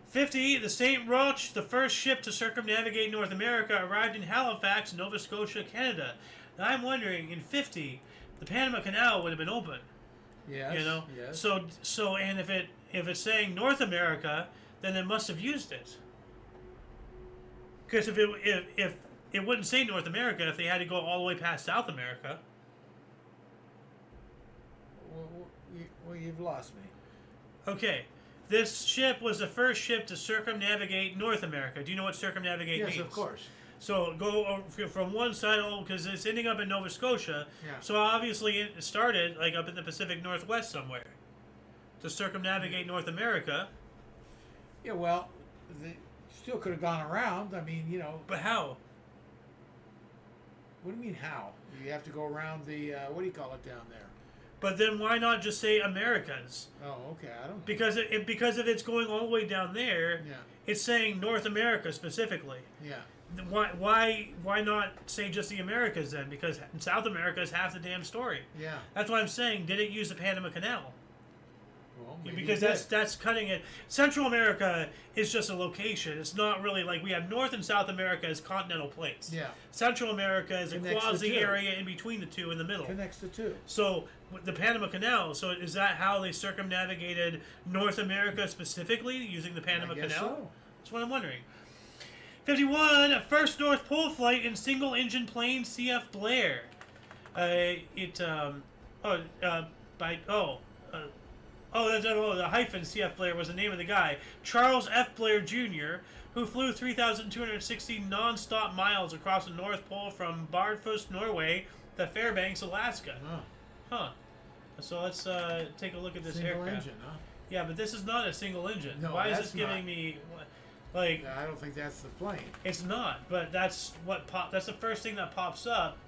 50, the St. Roch, the first ship to circumnavigate North America, arrived in Halifax, Nova Scotia, Canada. Now, I'm wondering, in 50, the Panama Canal would have been open. Yes. Yes. So, and if it's saying North America, then they must have used it. Because if it wouldn't say North America if they had to go all the way past South America. Well, you've lost me. Okay. This ship was the first ship to circumnavigate North America. Do you know what circumnavigate means? Yes, of course. So go from one side, because it's ending up in Nova Scotia. Yeah. So obviously it started like up in the Pacific Northwest somewhere. To circumnavigate North America. Yeah, well, they still could have gone around. I mean, But how? What do you mean how? You have to go around the, what do you call it down there? But then why not just say Americas? Oh, okay, I don't know. Because because if it's going all the way down there, Yeah. it's saying North America specifically. Yeah. Why not say just the Americas then? Because South America is half the damn story. Yeah. That's why I'm saying, did it use the Panama Canal? Well, maybe Because it did. that's cutting it. Central America is just a location. It's not really like we have North and South America as continental plates. Yeah. Central America is Connects a the quasi two. area in between the two in the middle. Connects the two. So the Panama Canal. So is that how they circumnavigated North America specifically using the Panama I guess Canal? so. That's what I'm wondering. 51. First North Pole flight in single engine plane CF Blair. The hyphen CF Blair was the name of the guy. Charles F. Blair Jr., who flew 3,260 non-stop miles across the North Pole from Bardufoss, Norway, to Fairbanks, Alaska. Oh. Huh. So let's take a look at this Single aircraft. engine, huh? Yeah, but this is not a single engine. No, Why is that's this giving not. me... Like, I don't think that's the plane. it's not, but that's that's the first thing that pops up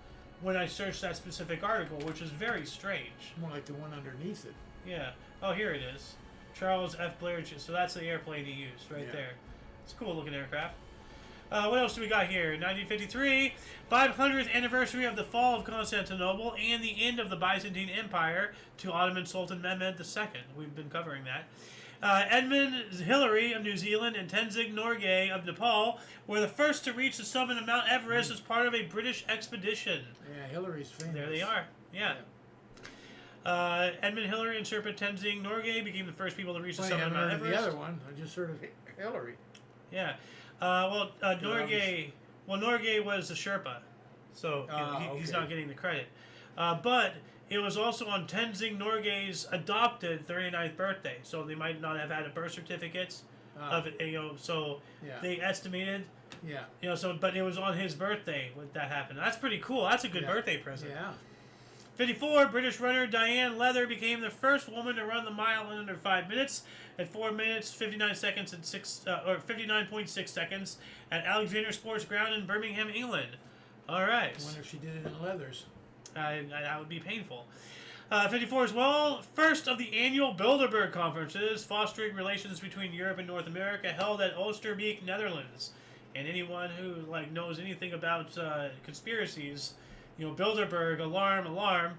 when I search that specific article, which is very strange. More like the one underneath it. Yeah. Oh, here it is. Charles F. Blair. So that's the airplane he used right Yeah. there. It's a cool looking aircraft. What else do we got here? 1953, 500th anniversary of the fall of Constantinople and the end of the Byzantine Empire to Ottoman Sultan Mehmed II. We've been covering that. Edmund Hillary of New Zealand and Tenzing Norgay of Nepal were the first to reach the summit of Mount Everest as part of a British expedition. Yeah, Hillary's famous. There they are. Yeah. Edmund Hillary and Sherpa Tenzing Norgay became the first people to reach the Funny, I summit of haven't Mount heard of Everest. the other one. I just heard of Hillary. Yeah. Norgay. Well, Norgay was the Sherpa, so he's okay. not getting the credit. But it was also on Tenzing Norgay's adopted 39th birthday, so they might not have had a birth certificates of it. So Yeah. they estimated. Yeah. But it was on his birthday when that happened. That's pretty cool. That's a good birthday present. Yeah. 54, British runner Diane Leather became the first woman to run the mile in under 5 minutes at 4 minutes 59 seconds and 59.6 seconds at Alexander Sports Ground in Birmingham, England. All right. I wonder if she did it in leathers. That would be painful. 54 as well. First of the annual Bilderberg conferences fostering relations between Europe and North America held at Oosterbeek, Netherlands. And anyone who knows anything about conspiracies, Bilderberg, alarm.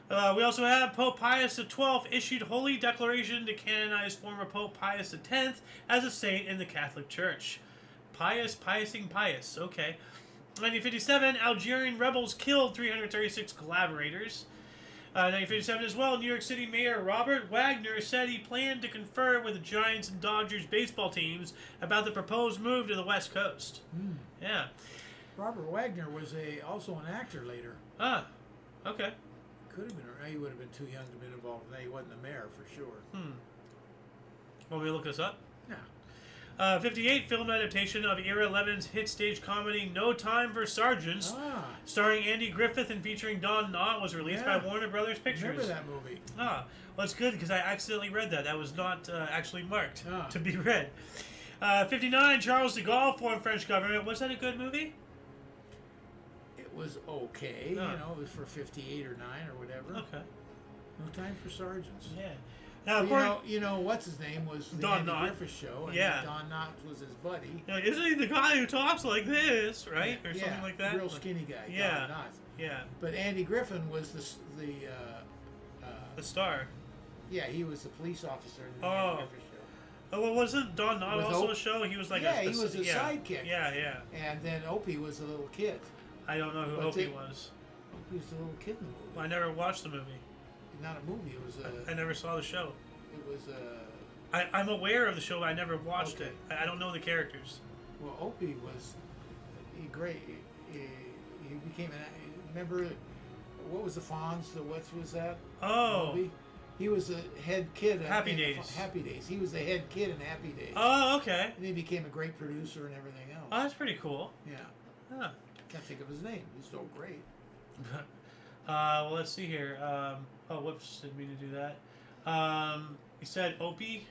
We also have Pope Pius XII issued holy declaration to canonize former Pope Pius X as a saint in the Catholic Church. Piusing Pius. Okay. 1957, Algerian rebels killed 336 collaborators. 1957 as well, New York City Mayor Robert Wagner said he planned to confer with the Giants and Dodgers baseball teams about the proposed move to the West Coast. Yeah. Robert Wagner was also an actor later. Ah, okay. Could have been. He would have been too young to have been involved in that. He wasn't the mayor for sure. Want me to look this up? Yeah. 58, film adaptation of Era 11's hit stage comedy No Time for Sergeants, starring Andy Griffith and featuring Don Knott, was released by Warner Brothers Pictures. Remember that movie? Well, it's good because I accidentally read that. That was not actually marked to be read. 59, Charles de Gaulle formed French government. Was that a good movie? It was okay. It was for 58 or 9 or whatever. Okay. No Time for Sergeants. Yeah. Now, You know what's his name was the Don Andy Knott. Griffith Show, and Yeah. Don Knott was his buddy. isn't he the guy who talks like this, right, or something like that? Real skinny guy. Yeah. Don Knott. Yeah, But Andy Griffin was the star. yeah, he was the police officer in the Oh. Andy Griffith Show. Oh, well, wasn't Don Knott With also Op- a show? He was like Yeah, he was a sidekick. Yeah. And then Opie was the little kid. I don't know who But Opie they- was. Opie was the little kid in the movie. I never watched the movie. Not a movie. It was I never saw the show. It was I'm aware of the show, but I never watched Okay. it. I don't know the characters. Well, Opie was great. He became an. Remember, what was the Fonz? What was that? Oh. Movie? He was the head kid. Happy in Days. Happy Days. He was the head kid in Happy Days. Oh, okay. And he became a great producer and everything else. Oh, that's pretty cool. Yeah. Huh. Can't think of his name. He's so great. Well, let's see here. Oh, whoops, didn't mean to do that. You said Opie?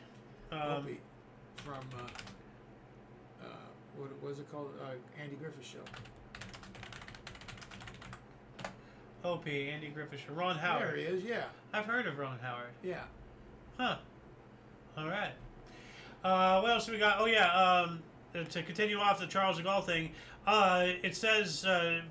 Opie from what was it called? Andy Griffith Show. Opie, Andy Griffith, Ron Howard. There he is. Yeah. I've heard of Ron Howard. Yeah. Huh. All right. What else do we got? Oh, yeah. To continue off the Charles de Gaulle thing, it says,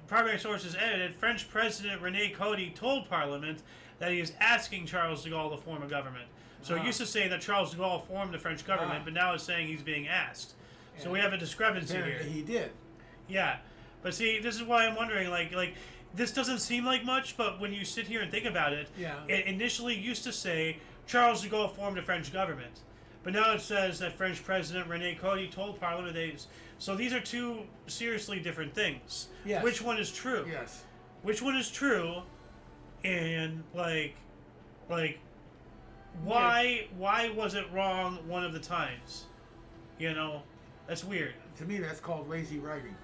primary sources edited, French President René Coty told Parliament that he is asking Charles de Gaulle to form a government. So it used to say that Charles de Gaulle formed the French government, but now it's saying he's being asked. So we have a discrepancy here. Apparently he did. Yeah. But see, this is why I'm wondering, like this doesn't seem like much, but when you sit here and think about it, it initially used to say Charles de Gaulle formed a French government. But now it says that French President René Coty told Parliament that so these are two seriously different things. Yes. Which one is true? Yes. Which one is true? And why was it wrong one of the times? You know, that's weird. To me, that's called lazy writing.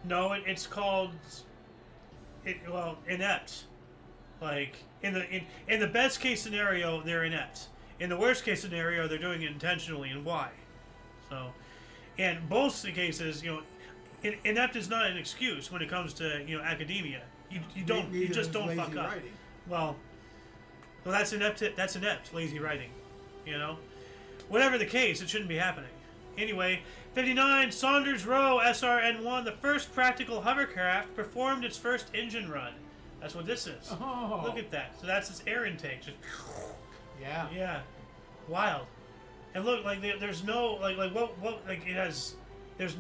No, it's called inept. Like in the best case scenario, they're inept. In the worst case scenario, they're doing it intentionally, and why? So, in both the cases, inept is not an excuse when it comes to academia. You just don't fuck up. Writing. Well, that's inept. That's inept, lazy writing. Whatever the case, it shouldn't be happening. Anyway, 59 Saunders Roe SRN-1, the first practical hovercraft, performed its first engine run. That's what this is. Oh. Look at that. So that's its air intake. Just Yeah. yeah, wild. And look, like there's no what it has. There's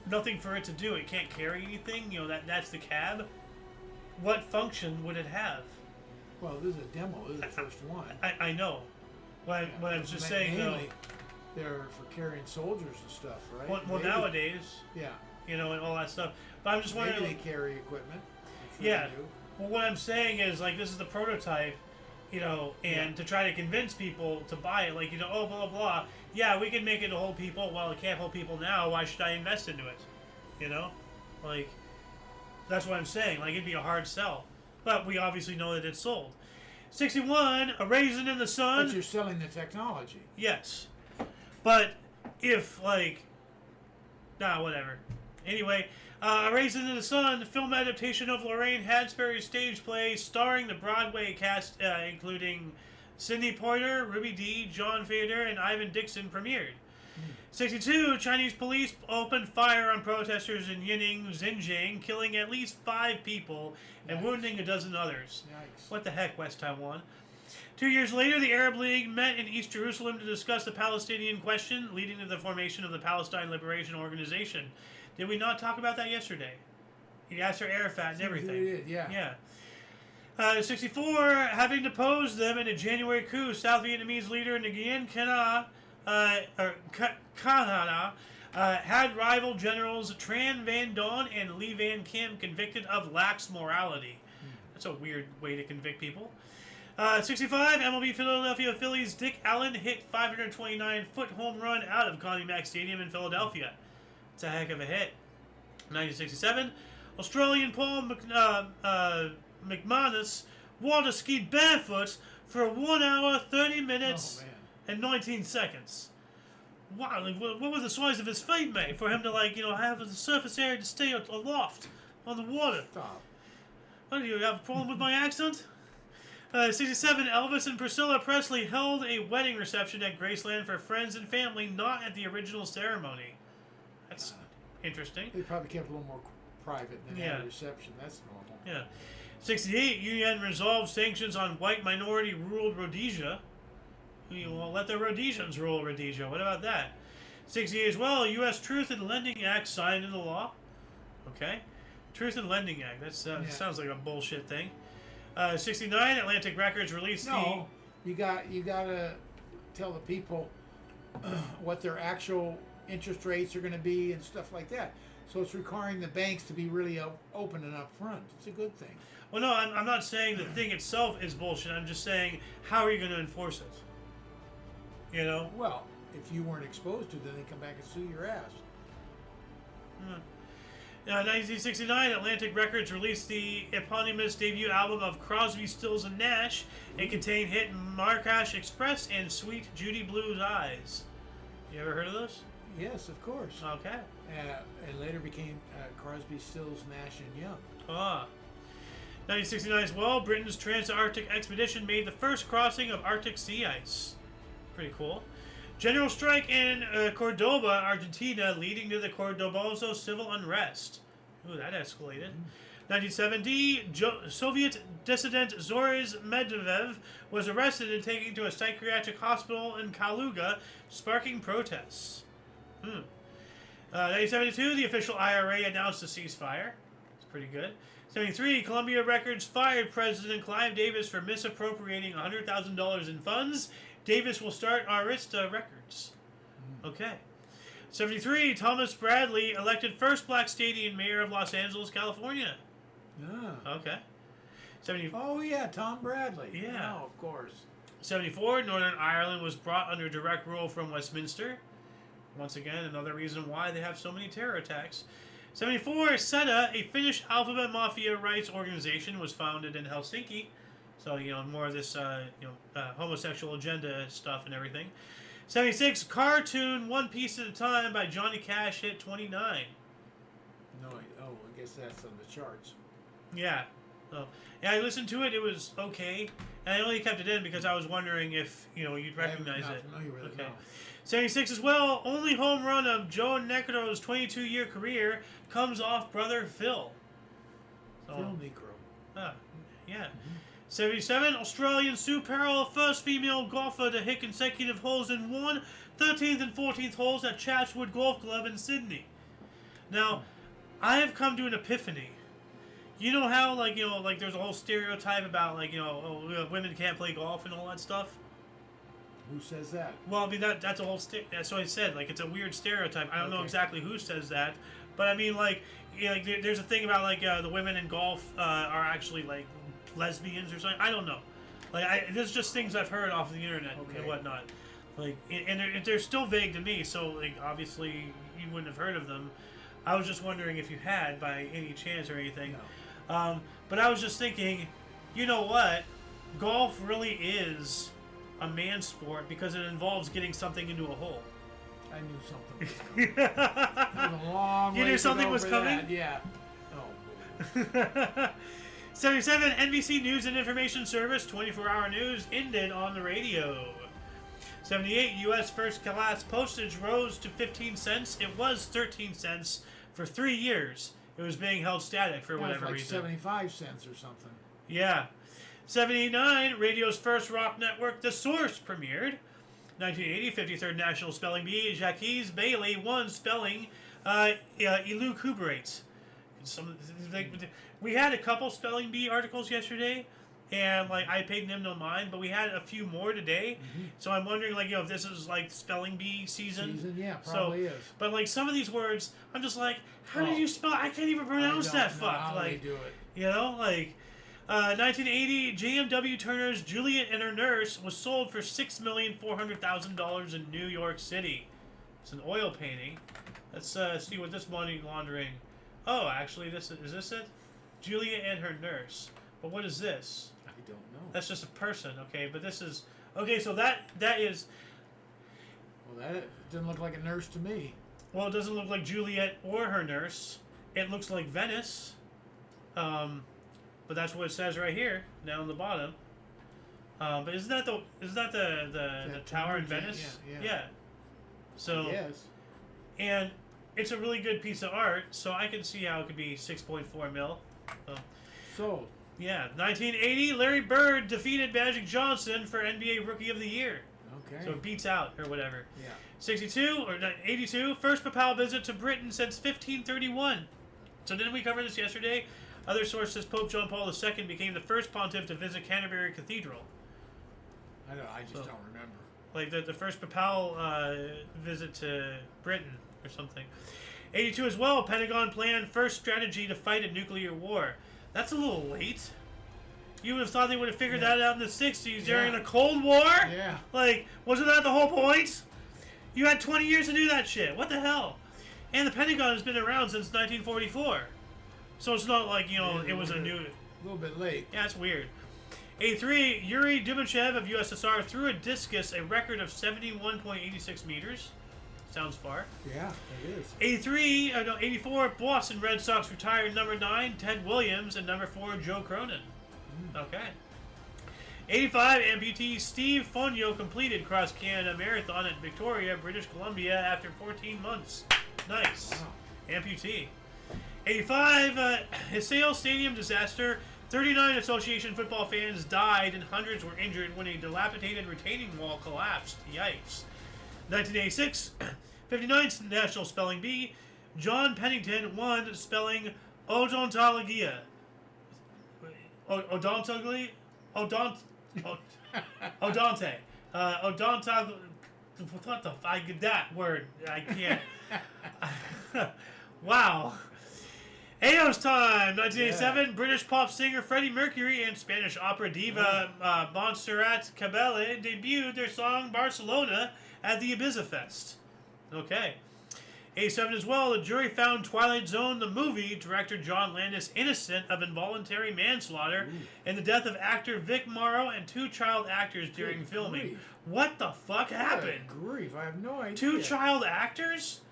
nothing for it to do. It can't carry anything. That's the cab. What function would it have? Well, this is a demo. This is the first one. I know. What I'm just saying though. Mainly, they're for carrying soldiers and stuff, right? Well, Maybe. nowadays, Yeah. and all that stuff. But I'm just wondering. Maybe they carry equipment. I'm sure Yeah. they do. Well, what I'm saying is this is the prototype, and to try to convince people to buy it, oh, blah, blah, blah. Yeah, we can make it to hold people. Well, it can't hold people now. Why should I invest into it? That's what I'm saying. It'd be a hard sell. But we obviously know that it's sold. 61, A Raisin in the Sun. But you're selling the technology. Yes. But if, whatever. Anyway, A Raisin in the Sun, the film adaptation of Lorraine Hansberry's stage play starring the Broadway cast, including Sidney Poitier, Ruby Dee, John Fader, and Ivan Dixon, premiered. 62, Chinese police opened fire on protesters in Yining, Xinjiang, killing at least 5 people and wounding a dozen others. Yikes. What the heck, West Taiwan? 2 years later, the Arab League met in East Jerusalem to discuss the Palestinian question, leading to the formation of the Palestine Liberation Organization. Did we not talk about that yesterday? Yasser Arafat and everything. We did, yeah. Yeah. 64, having deposed them in a January coup, South Vietnamese leader Nguyen Canada had rival generals Tran Van Don and Lee Van Kim convicted of lax morality. That's a weird way to convict people. 65, MLB Philadelphia Phillies Dick Allen hit 529-foot home run out of Connie Mack Stadium in Philadelphia. It's a heck of a hit. 1967, Australian Paul McManus water skied barefoot for 1 hour, 30 minutes, and 19 seconds. Wow, what was the size of his feet, mate, for him to, have the surface area to stay aloft on the water? Stop. What, do you have a problem with my accent? 67, Elvis and Priscilla Presley held a wedding reception at Graceland for friends and family, not at the original ceremony. That's interesting. They probably kept it a little more private than had a reception. That's normal. Yeah. 68, UN resolved sanctions on white minority-ruled Rhodesia. Well, let the Rhodesians rule Rhodesia. What about that? 68 as well, U.S. Truth in Lending Act signed into law. Okay. Truth in Lending Act. That sounds like a bullshit thing. 69, Atlantic Records released you gotta tell the people what their actual interest rates are going to be and stuff like that. So it's requiring the banks to be really open and upfront. It's a good thing. Well, no, I'm not saying the thing itself is bullshit. I'm just saying, how are you going to enforce it? You know? Well, if you weren't exposed to it, then they come back and sue your ass. 1969, Atlantic Records released the eponymous debut album of Crosby, Stills, and Nash. It contained hit Marrakesh Express and Sweet Judy Blue's Eyes. You ever heard of those? Yes, of course. Okay. And later became Crosby, Stills, Nash, and Young. 1969 as well, Britain's Trans-Arctic expedition made the first crossing of Arctic sea ice. Pretty cool. General strike in Cordoba, Argentina, leading to the Cordoboso civil unrest. Ooh, that escalated. 1970, Soviet dissident Zoriz Medvedev was arrested and taken to a psychiatric hospital in Kaluga, sparking protests. 1972, the official IRA announced a ceasefire. It's pretty good. 73, Columbia Records fired President Clive Davis for misappropriating $100,000 in funds. Davis will start Arista Records. Okay. 73, Thomas Bradley elected first black stadium mayor of Los Angeles, California. Okay. 70. Oh, yeah, Tom Bradley. Yeah. Oh, of course. 74, Northern Ireland was brought under direct rule from Westminster. Once again, another reason why they have so many terror attacks. 74, SETA, a Finnish alphabet mafia rights organization, was founded in Helsinki. So, more of this, homosexual agenda stuff and everything. 76, cartoon One Piece at a Time by Johnny Cash hit 29. No, I guess that's on the charts. Yeah. Oh. Yeah, I listened to it. It was okay. And I only kept it in because I was wondering if, you'd recognize it. I'm not familiar with it, no. 76 as well, only home run of Joe Necro's 22-year career comes off brother Phil. So, Phil Necro. Yeah. 77, Australian Sue Perrell, first female golfer to hit consecutive holes in one, 13th and 14th holes at Chatswood Golf Club in Sydney. Now, I have come to an epiphany. You know how, there's a whole stereotype about, women can't play golf and all that stuff? Who says that? Well, I mean, that's a whole... that's what I said. It's a weird stereotype. I don't know exactly who says that. But, I mean, there's a thing about, the women in golf are actually, lesbians or something. I don't know. There's just things I've heard off the internet and whatnot. And they're still vague to me, so, obviously you wouldn't have heard of them. I was just wondering if you had, by any chance or anything. No. But I was just thinking, you know what? Golf really is a man's sport because it involves getting something into a hole. I knew something was coming. It was a long way You knew to something go was for coming? that. Yeah. Oh, 77, NBC News and Information Service 24-hour news ended on the radio. 78, U.S. first class postage rose to 15 cents. It was 13 cents for 3 years. It was being held static for whatever reason. 75 cents or something. Yeah. 79, radio's first rock network, The Source, premiered. 1980, 53rd National Spelling Bee, Jacques Bailey won spelling elucubrates. We had a couple spelling bee articles yesterday, and I paid them no mind, but we had a few more today. So I'm wondering, if this is spelling bee season. Yeah, probably is. But some of these words, I'm just how did you spell? I can't even pronounce that fuck. How they do it. 1980, JMW Turner's Juliet and Her Nurse was sold for $6,400,000 in New York City. It's an oil painting. Let's see what this money laundering. Oh, actually, is this it? Juliet and Her Nurse. But what is this? I don't know. That's just a person, okay? But this is okay. So that is. Well, that doesn't look like a nurse to me. Well, it doesn't look like Juliet or her nurse. It looks like Venice. But that's what it says right here, down the bottom. But isn't that the tower in Venice? Yeah. So Yes. and it's a really good piece of art, so I can see how it could be 6.4 mil. Sold. Yeah, 1980, Larry Bird defeated Magic Johnson for NBA Rookie of the Year. Okay. So it beats out or whatever. Yeah. 62 or 82, first papal visit to Britain since 1531. So didn't we cover this yesterday? Other sources, Pope John Paul II became the first pontiff to visit Canterbury Cathedral. I just don't remember. Like the first papal visit to Britain or something. 82 as well, Pentagon planned first strategy to fight a nuclear war. That's a little late. You would have thought they would have figured that out in the 60s during the Cold War? Yeah. Like, wasn't that the whole point? You had 20 years to do that shit. What the hell? And the Pentagon has been around since 1944. So it's not like, it was a new... A little bit late. Yeah, it's weird. 83, Yuri Dubachev of USSR threw a discus a record of 71.86 meters. Sounds far. Yeah, it is. 84, Boston Red Sox retired number 9, Ted Williams, and number 4, Joe Cronin. Okay. 85, amputee Steve Fonyo completed Cross Canada Marathon at Victoria, British Columbia after 14 months. Nice. Wow. Amputee. 85, Hisail Stadium disaster. 39 association football fans died and hundreds were injured when a dilapidated retaining wall collapsed. Yikes. 1986, 59th National Spelling Bee. John Pennington won spelling odontologia. Odontogly? Odonte. Odontog. What the? I get that word. I can't. Wow. Ayo's time, 1987. British pop singer Freddie Mercury and Spanish opera diva Montserrat Caballé debuted their song Barcelona at the Ibiza Fest. Okay. 87 as well. The jury found Twilight Zone, the movie, director John Landis innocent of involuntary manslaughter and the death of actor Vic Morrow and 2 child actors during filming. Grief. What the fuck happened? Good grief, I have no idea. 2 child actors?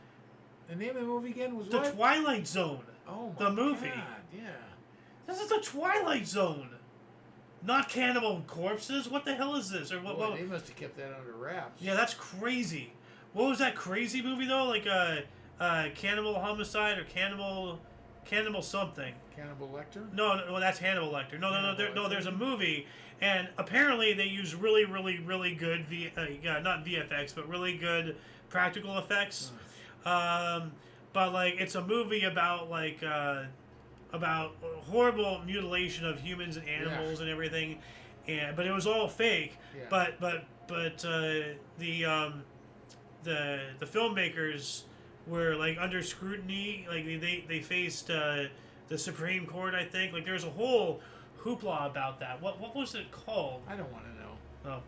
The name of the movie again was The what? Twilight Zone. Oh my The movie. God, yeah. This is the Twilight Zone. Not Cannibal Corpses. What the hell is this? Or what? Boy, they must have kept that under wraps. Yeah, that's crazy. What was that crazy movie though? Like Cannibal Homicide or Cannibal something. Cannibal Lecter? No, that's Hannibal Lecter. No, there's a movie, and apparently they use really, really, really good not VFX, but really good practical effects. But like it's a movie about about horrible mutilation of humans and animals and everything, but it was all fake. Yeah. But the filmmakers were like under scrutiny. Like they faced the Supreme Court, I think. Like there's a whole hoopla about that. What was it called? I don't want to know. Oh,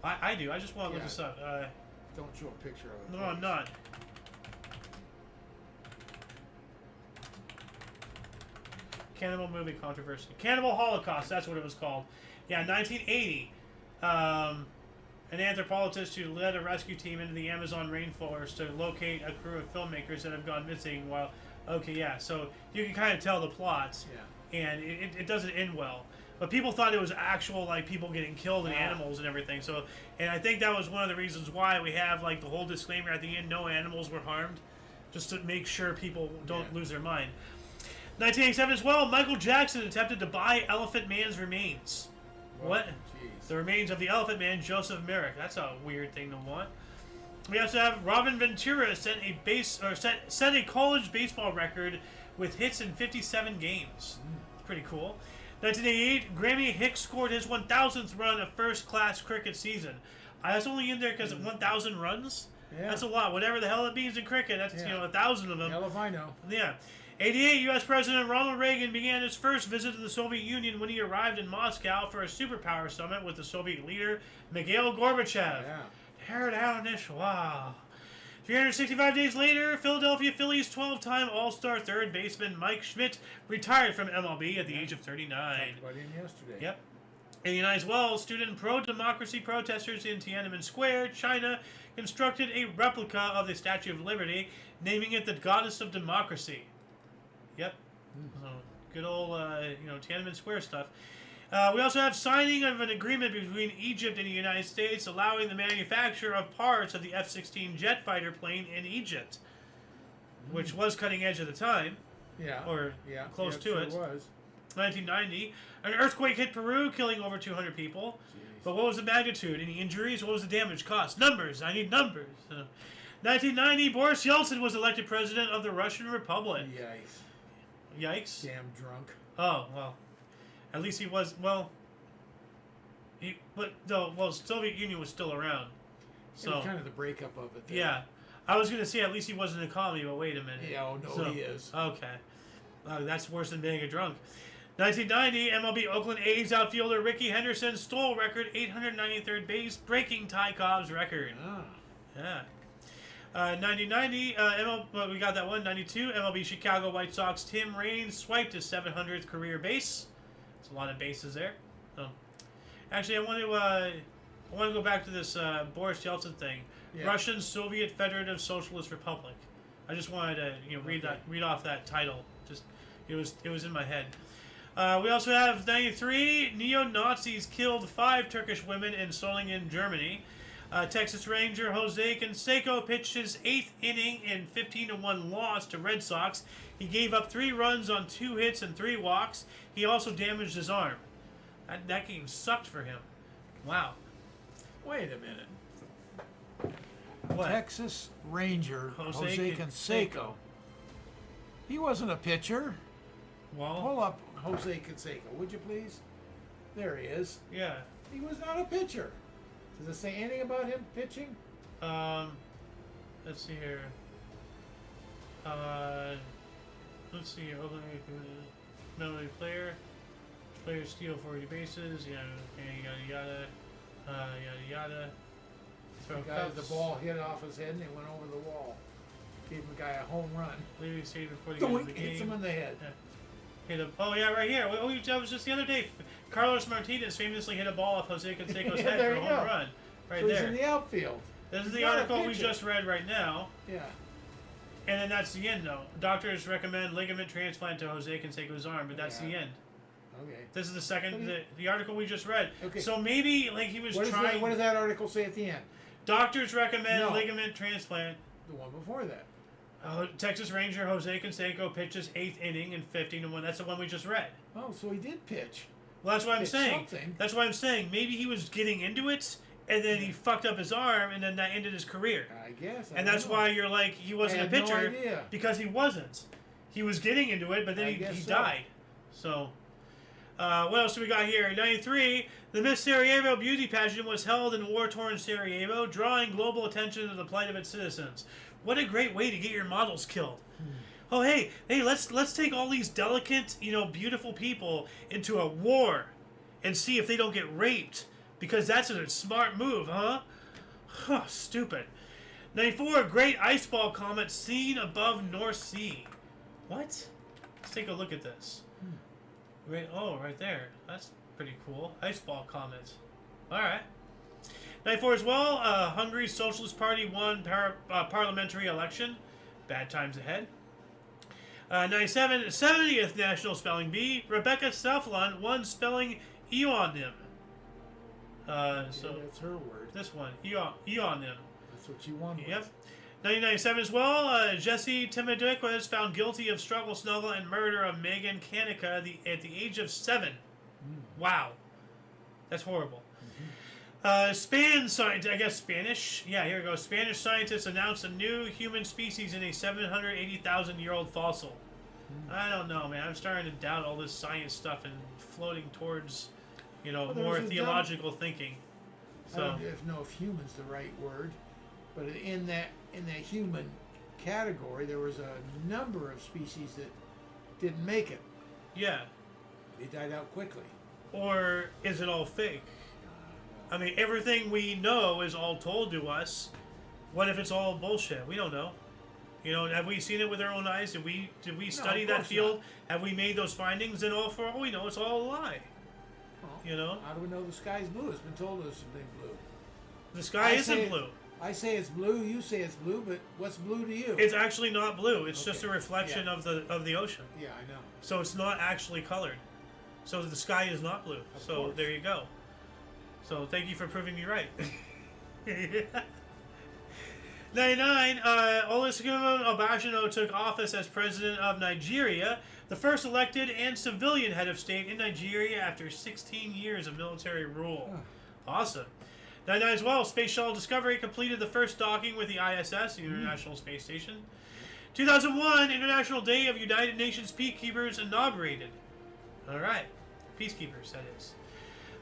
I do. I just want to look this up. Don't show a picture of it. No, I'm not. Cannibal movie controversy. Cannibal Holocaust, that's what it was called. Yeah, 1980. An anthropologist who led a rescue team into the Amazon rainforest to locate a crew of filmmakers that have gone missing while... Okay, yeah, so you can kind of tell the plots. Yeah. And it doesn't end well. But people thought it was actual, like, people getting killed and animals and everything. So, and I think that was one of the reasons why we have, like, the whole disclaimer at the end, no animals were harmed. Just to make sure people don't lose their mind. 1987 as well, Michael Jackson attempted to buy Elephant Man's remains. What? Jeez. The remains of the Elephant Man, Joseph Merrick. That's a weird thing to want. We also have Robin Ventura set a college baseball record with hits in 57 games. Pretty cool. 1988, Grammy Hicks scored his 1,000th run of first-class cricket season. That's only in there because of 1,000 runs. Yeah. That's a lot. Whatever the hell it means in cricket, that's 1,000 of them. Hell if I know. Yeah. 88, U.S. President Ronald Reagan began his first visit to the Soviet Union when he arrived in Moscow for a superpower summit with the Soviet leader, Mikhail Gorbachev. Yeah. Tear down this wall. 365 days later, Philadelphia Phillies 12-time All-Star third baseman Mike Schmidt retired from MLB at the age of 39. Talked about him yesterday. Yep. 89 as well, student pro-democracy protesters in Tiananmen Square, China, constructed a replica of the Statue of Liberty, naming it the Goddess of Democracy. Yep. So, good old, Tiananmen Square stuff. We also have signing of an agreement between Egypt and the United States allowing the manufacture of parts of the F-16 jet fighter plane in Egypt, which was cutting edge at the time. Yeah. Or close to sure it. Was. 1990, an earthquake hit Peru, killing over 200 people. Jeez. But what was the magnitude? Any injuries? What was the damage cost? Numbers. I need numbers. 1990, Boris Yeltsin was elected president of the Russian Republic. Yikes. Yikes. Damn drunk. Oh, well. At least he was, well... Soviet Union was still around. So, it was kind of the breakup of it. There. Yeah. I was going to say at least he wasn't a commie, but wait a minute. Yeah, oh no, he is. Okay. That's worse than being a drunk. 1990, MLB Oakland A's outfielder Ricky Henderson stole record 893rd base, breaking Ty Cobb's record. Ah. Yeah. 1990, we got that one. 92, MLB Chicago White Sox Tim Raines swiped his 700th career base. That's a lot of bases there. Oh. Actually, I want to go back to this Boris Yeltsin thing. Yeah. Russian Soviet Federative Socialist Republic. I just wanted to read off that title. Just it was in my head. We also have 93 neo-Nazis killed 5 Turkish women in Solingen, Germany. Texas Ranger Jose Canseco pitched his 8th inning in 15-1 loss to Red Sox. He gave up 3 runs on 2 hits and 3 walks. He also damaged his arm. That game sucked for him. Wow. Wait a minute. What? Texas Ranger Jose Canseco. He wasn't a pitcher. Well, pull up Jose Canseco, would you please? There he is. Yeah. He was not a pitcher. Does it say anything about him pitching? Let's see here. Let's see here. Memory player. Players steal 40 bases. Yada yada. Yada yada. The ball hit off his head and it went over the wall. Gave the guy a home run. Leaving stage before the end of the game. Hits him in the head. Yeah. Hit a, oh yeah, right here. That was just the other day. Carlos Martinez famously hit a ball off Jose Canseco's head for a home run. Right so there. He's in the outfield. This is the article we just read right now. Yeah. And then that's the end, though. Doctors recommend ligament transplant to Jose Canseco's arm, but that's the end. Okay. This is the second, the article we just read. Okay. So maybe, like, he was trying... What does that article say at the end? Doctors recommend ligament transplant. The one before that. Texas Ranger Jose Canseco pitches 8th inning in 15-1. That's the one we just read. Oh, so he did pitch. Well, that's what I'm saying. That's what I'm saying. Maybe he was getting into it, and then he fucked up his arm, and then that ended his career. I guess. And that's why you're like, he wasn't a pitcher. No idea. Because he wasn't. He was getting into it, but then he died. So, what else do we got here? 93, the Miss Sarajevo beauty pageant was held in war-torn Sarajevo, drawing global attention to the plight of its citizens. What a great way to get your models killed. Oh, hey, let's take all these delicate, beautiful people into a war and see if they don't get raped. Because that's a smart move, huh? Huh, stupid. 94, great ice ball comet seen above North Sea. What? Let's take a look at this. Right there. That's pretty cool. Ice ball comet. Alright. 94 as well, Hungary's Socialist Party won parliamentary election. Bad times ahead. 97, 70th National Spelling Bee. Rebecca Selflund won spelling eonym. So that's her word. This one, eonym. That's what you won. Yep. 1997 as well, Jesse Timiduk was found guilty of struggle, snuggle, and murder of Megan Kanika at the age of 7. Wow. That's horrible. Spanish. Yeah, here we go. Spanish scientists announced a new human species in a 780,000-year-old fossil. I don't know, man. I'm starting to doubt all this science stuff and floating towards, more theological thinking. So, I don't know if human's the right word, but in that human category, there was a number of species that didn't make it. Yeah. They died out quickly. Or is it all fake? I mean, everything we know is all told to us. What if it's all bullshit? We don't know. Have we seen it with our own eyes? Did we study that field? Not. Have we made those findings? And for all we know, it's all a lie. Well, how do we know the sky's blue? It's been told us it's been blue. The sky isn't blue. I say it's blue. You say it's blue, but what's blue to you? It's actually not blue. It's just a reflection of the ocean. Yeah, I know. So it's not actually colored. So the sky is not blue. Of So course. there you go. So thank you for proving me right. 99, Olusegun Obasanjo took office as president of Nigeria, the first elected and civilian head of state in Nigeria after 16 years of military rule. Awesome. 99 as well, Space Shuttle Discovery completed the first docking with the ISS, the International Space Station. 2001, International Day of United Nations Peacekeepers inaugurated. All right. Peacekeepers, that is.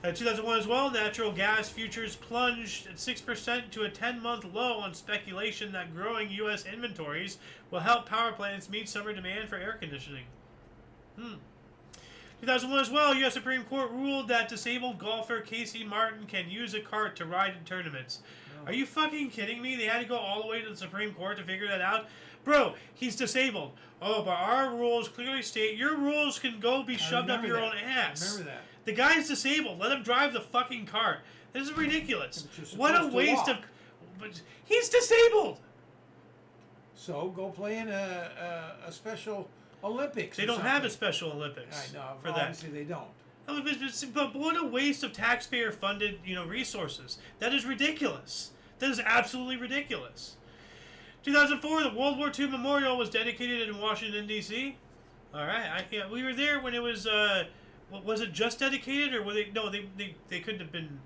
2001 as well, natural gas futures plunged at 6% to a 10-month low on speculation that growing U.S. inventories will help power plants meet summer demand for air conditioning. 2001 as well, U.S. Supreme Court ruled that disabled golfer Casey Martin can use a cart to ride in tournaments. Are you fucking kidding me? They had to go all the way to the Supreme Court to figure that out? Bro, he's disabled. Oh, but our rules clearly state your rules can go be shoved up your own ass. I remember that. The guy's disabled. Let him drive the fucking cart. This is ridiculous. But you're What a supposed to waste walk. of... But he's disabled. So go play in a Special Olympics. They or don't have a something. Special Olympics I know. for that. Obviously they don't. No, but what a waste of taxpayer-funded, resources. That is ridiculous. That is absolutely ridiculous. 2004, the World War II Memorial was dedicated in Washington, D.C. All right. We were there when it was... was it just dedicated, or were they? No, they couldn't have been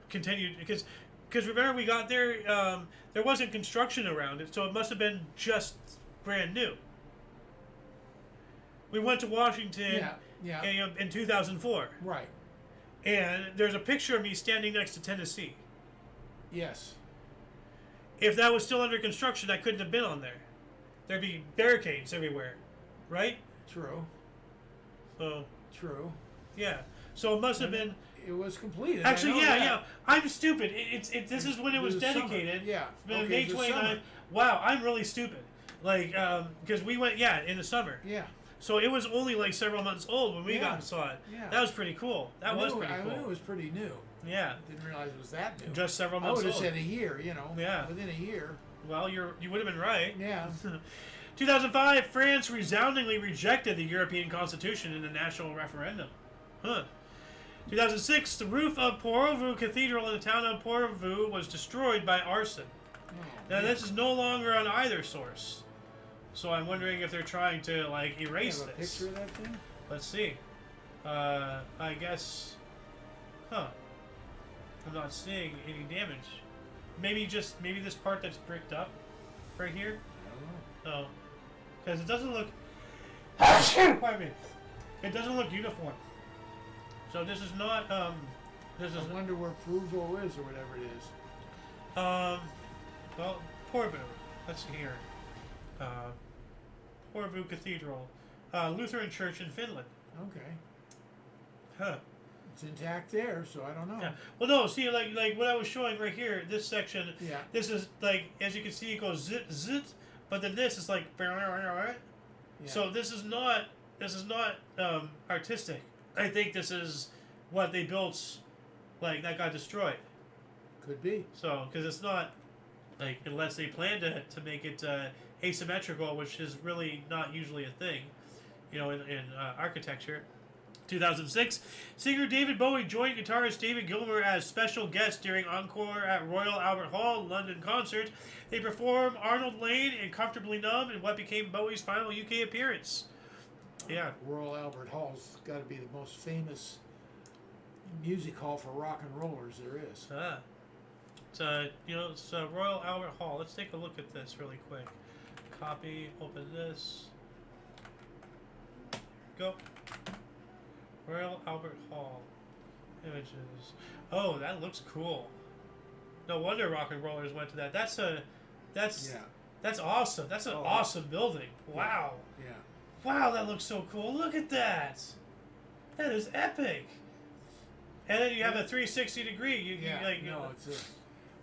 continued because remember we got there. There wasn't construction around it, so it must have been just brand new. We went to Washington in 2004. Right. And there's a picture of me standing next to Tennessee. Yes. If that was still under construction, I couldn't have been on there. There'd be barricades everywhere, right? True. So. True. Yeah. So it must have been. It was completed. Actually, I know yeah. that. I'm stupid. This is when it was summer. dedicated. Yeah. Okay, May it was 29th. summer. Wow, I'm really stupid. Like, because we went, in the summer. Yeah. So it was only like several months old when we got and saw it. Yeah. That was pretty cool. That was pretty I cool. knew it was pretty new. Yeah. Didn't realize it was that new. Just several I months would have old. said a year. Yeah. Within a year. Well, you would have been right. Yeah. 2005, France resoundingly rejected the European Constitution in a national referendum. 2006, the roof of Port-au-Vaux Cathedral in the town of Port-au-Vaux was destroyed by arson. Now, this is no longer on either source. So I'm wondering if they're trying to, erase Have a this. picture of that thing? Let's see. I guess... I'm not seeing any damage. Maybe this part that's bricked up right here? I don't know. No. Because it doesn't look... Pardon me. It doesn't look uniform. So this is not, this is... I wonder where Provaux is or whatever it is. Well, Port-au-Vaux. Let's see here. Port-au-Vaux Cathedral. Lutheran Church in Finland. Okay. Huh. It's intact there, so I don't know. Yeah. Well, no, see, like what I was showing right here, this section, Yeah. this is, as you can see, it goes zit, zit, but then this is like... Yeah. So this is not artistic. I think this is what they built, that got destroyed. Could be. So, because it's not, unless they plan to make it asymmetrical, which is really not usually a thing, in architecture. 2006, singer David Bowie joined guitarist David Gilmour as special guest during Encore at Royal Albert Hall London concert. They performed Arnold Lane and Comfortably Numb in what became Bowie's final UK appearance. Yeah. Royal Albert Hall's got to be the most famous music hall for rock and rollers there is. It's Royal Albert Hall. Let's take a look at this really quick. Copy, open this. Go. Royal Albert Hall. Images. Oh, that looks cool. No wonder rock and rollers went to that. That's awesome. That's an awesome building. Wow. Yeah. Wow, that looks so cool. Look at that. That is epic. And then you have a 360 degree.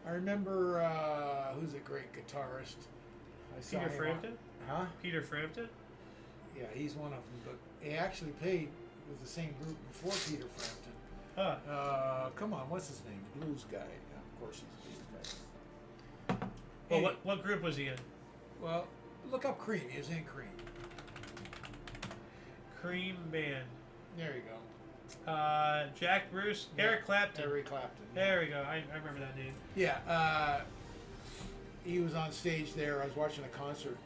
I remember who's a great guitarist. I saw Peter him Frampton? Huh? Peter Frampton? Yeah, he's one of them. But he actually played with the same group before Peter Frampton. Huh. Come on, what's his name? Blues guy. Yeah, of course he's a blues guy. Well, what group was he in? Well, look up Cream. He was in Cream. Cream Band. There you go. Jack Bruce, Eric Clapton. Eric Clapton. There we go. I remember that name. Yeah, he was on stage there. I was watching a concert.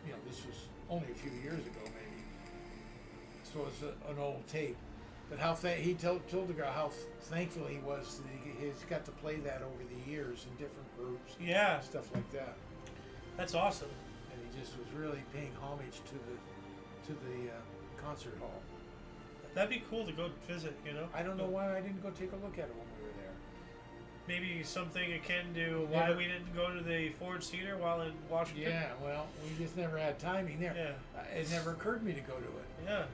You know, this was only a few years ago, maybe. So it's an old tape. But how he told the girl how thankful he was that he's got to play that over the years in different groups. Yeah, Stuff like that. that's awesome. And he just was really paying homage to the concert hall. That'd be cool to go visit. You know. I don't know why I didn't go take a look at it when we were there. Maybe something akin to why we didn't go to the Ford Theater while in Washington. Yeah, well, we just never had timing there. Yeah. It never occurred to me to go to it. Yeah.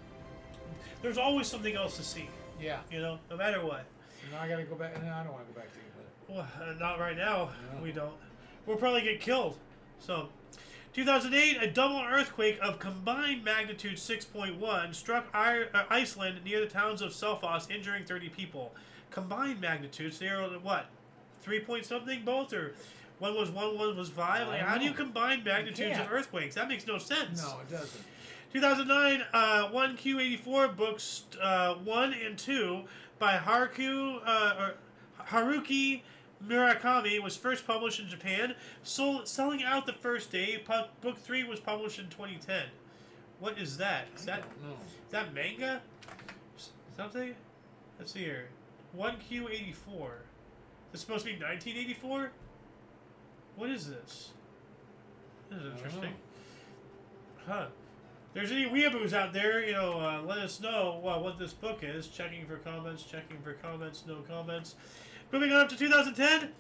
There's always something else to see. Yeah. You know, no matter what. Now I gotta go back. No, I don't want to go back to it. Well, not right now. No. We don't. We'll probably get killed. So, 2008, a double earthquake of combined magnitude 6.1 struck Iceland near the towns of Selfoss, injuring 30 people. Combined magnitudes, they are what? 3 point something both? Or one was 1, one was 5? Like, how do you combine magnitudes of earthquakes? That makes no sense. No, it doesn't. 2009, 1Q84 books 1 and 2 by Haruki Murakami was first published in Japan, selling out the first day. Book 3 was published in 2010. What is that? Is that manga? Something? Let's see here. 1Q84. This is supposed to be 1984? What is this? This is interesting. Huh. If there's any weeaboos out there, you know, let us know what this book is. Checking for comments, no comments. Moving on up to 2010,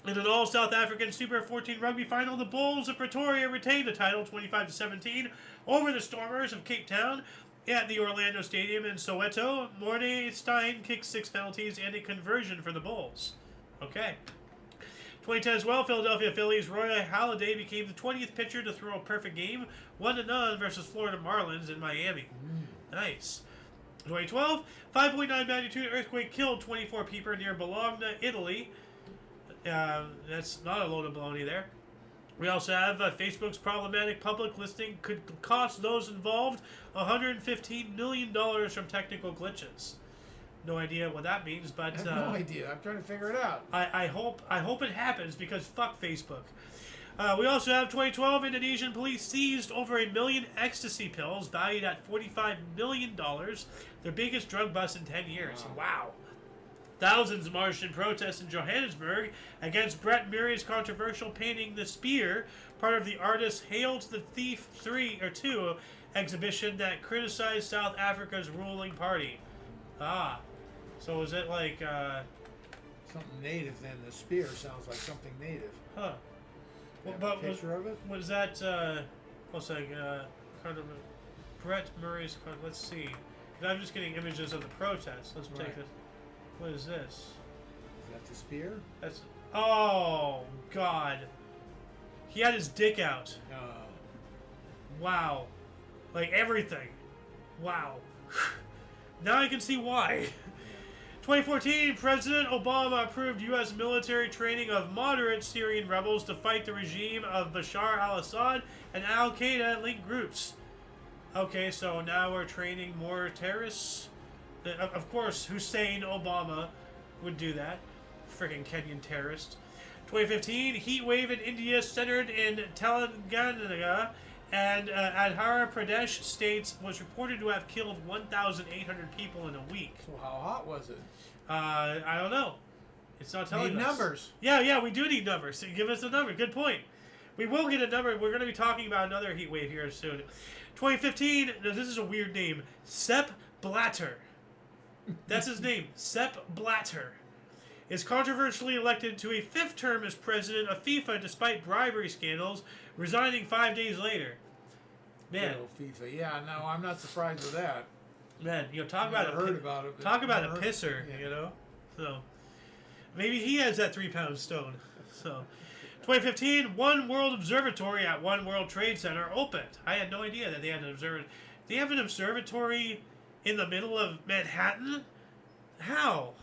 in an all South African Super 14 rugby final, the Bulls of Pretoria retained the title 25-17 over the Stormers of Cape Town at the Orlando Stadium in Soweto. Mornay Stein kicked 6 penalties and a conversion for the Bulls. Okay. 2010 as well, Philadelphia Phillies Roy Halladay became the 20th pitcher to throw a perfect game, 1-0 versus Florida Marlins in Miami. Nice. 2012, 5.9 magnitude earthquake killed 24 people near Bologna, Italy. That's not a load of baloney there. We also have Facebook's problematic public listing could cost those involved $115 million from technical glitches. No idea what that means, but I have no idea. I'm trying to figure it out. I hope it happens because fuck Facebook. We also have 2012 Indonesian police seized over 1 million ecstasy pills valued at $45 million, their biggest drug bust in 10 years. Wow. Thousands marched in protest in Johannesburg against Brett Murray's controversial painting The Spear, part of the artist's Hail to the Thief 2 exhibition that criticized South Africa's ruling party. So was it like Something native then. The spear sounds like something native. huh? You have But a picture of it? was that what's like kind of Brett Murray's? Let's see. 'Cause I'm just getting images of the protest. Let's take this. What is this? Is that the spear? That's oh god. He had his dick out. No. Wow. Like everything. Wow. Now I can see why. 2014, President Obama approved U.S. military training of moderate Syrian rebels to fight the regime of Bashar al-Assad and al-Qaeda-linked groups. Okay, so now we're training more terrorists? Of course, Hussein Obama would do that. Freaking Kenyan terrorist. 2015, heat wave in India centered in Telangana and Andhra Pradesh states was reported to have killed 1,800 people in a week. So how hot was it? I don't know. It's not telling us. Need numbers. Yeah, we do need numbers. So give us a number. Good point. We will get a number. We're going to be talking about another heat wave here soon. 2015, this is a weird name. Sepp Blatter. That's his name. Sepp Blatter is controversially elected to a 5th term as president of FIFA despite bribery scandals, resigning 5 days later. Man. FIFA. Yeah, no, I'm not surprised with that. Man, you know, talk about a pisser, yeah. you know. So maybe he has that 3-pound stone. So 2015, One World Observatory at One World Trade Center opened. I had no idea that they had an observatory. They have an observatory in the middle of Manhattan? How?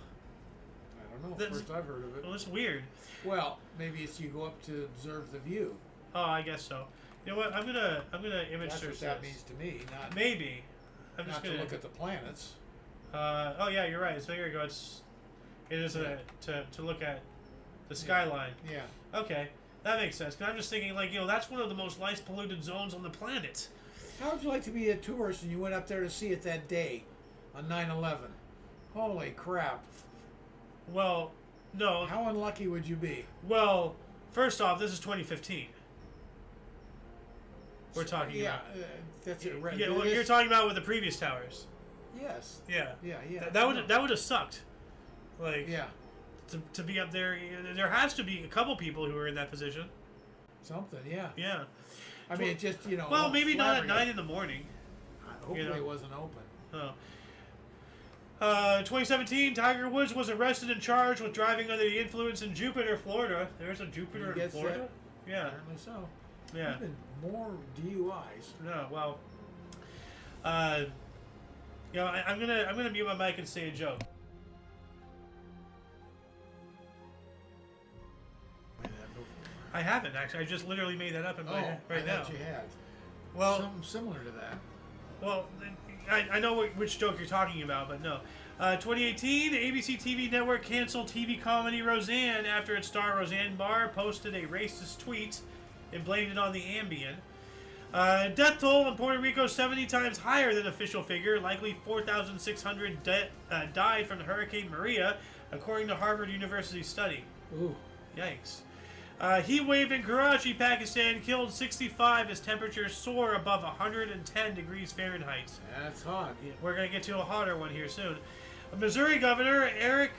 I don't know. First I've heard of it. Well, it's weird. Well, maybe it's you go up to observe the view. Oh, I guess so. You know what? I'm gonna image That's search what that this. means to me. Not Maybe. I'm not just to gonna look at the planets. Oh yeah, you're right. So here you go. It is to look at the skyline. Yeah. Okay, that makes sense. 'Cause I'm just thinking like that's one of the most light polluted zones on the planet. How would you like to be a tourist and you went up there to see it that day on 9/11? Holy crap. Well, no. How unlucky would you be? Well, first off, this is 2015. We're talking Yeah, about. that's it. Right. Yeah, well, you're talking about with the previous towers. Yes. Yeah. Yeah, yeah. That would have sucked. Like. Yeah. To be up there, there has to be a couple people who are in that position. Something, yeah. Yeah. I mean, it just, Well, maybe not at 9 in the morning. Hopefully it wasn't open. Oh. 2017, Tiger Woods was arrested and charged with driving under the influence in Jupiter, Florida. There's a Jupiter in Florida? Yeah. Apparently so. Yeah. Even more DUIs. No, well. I'm gonna mute my mic and say a joke. I haven't actually. I just literally made that up in my head right now. I thought you had. Well, something similar to that. Well, I know which joke you're talking about, but no. 2018, the ABC TV network canceled TV comedy Roseanne after its star Roseanne Barr posted a racist tweet and blamed it on the Ambien. Death toll in Puerto Rico 70 times higher than official figure. Likely 4,600 died from the Hurricane Maria, according to Harvard University study. Ooh. Yikes. Heat wave in Karachi, Pakistan killed 65 as temperatures soar above 110 degrees Fahrenheit. That's hot. We're going to get to a hotter one here soon. Missouri Governor Eric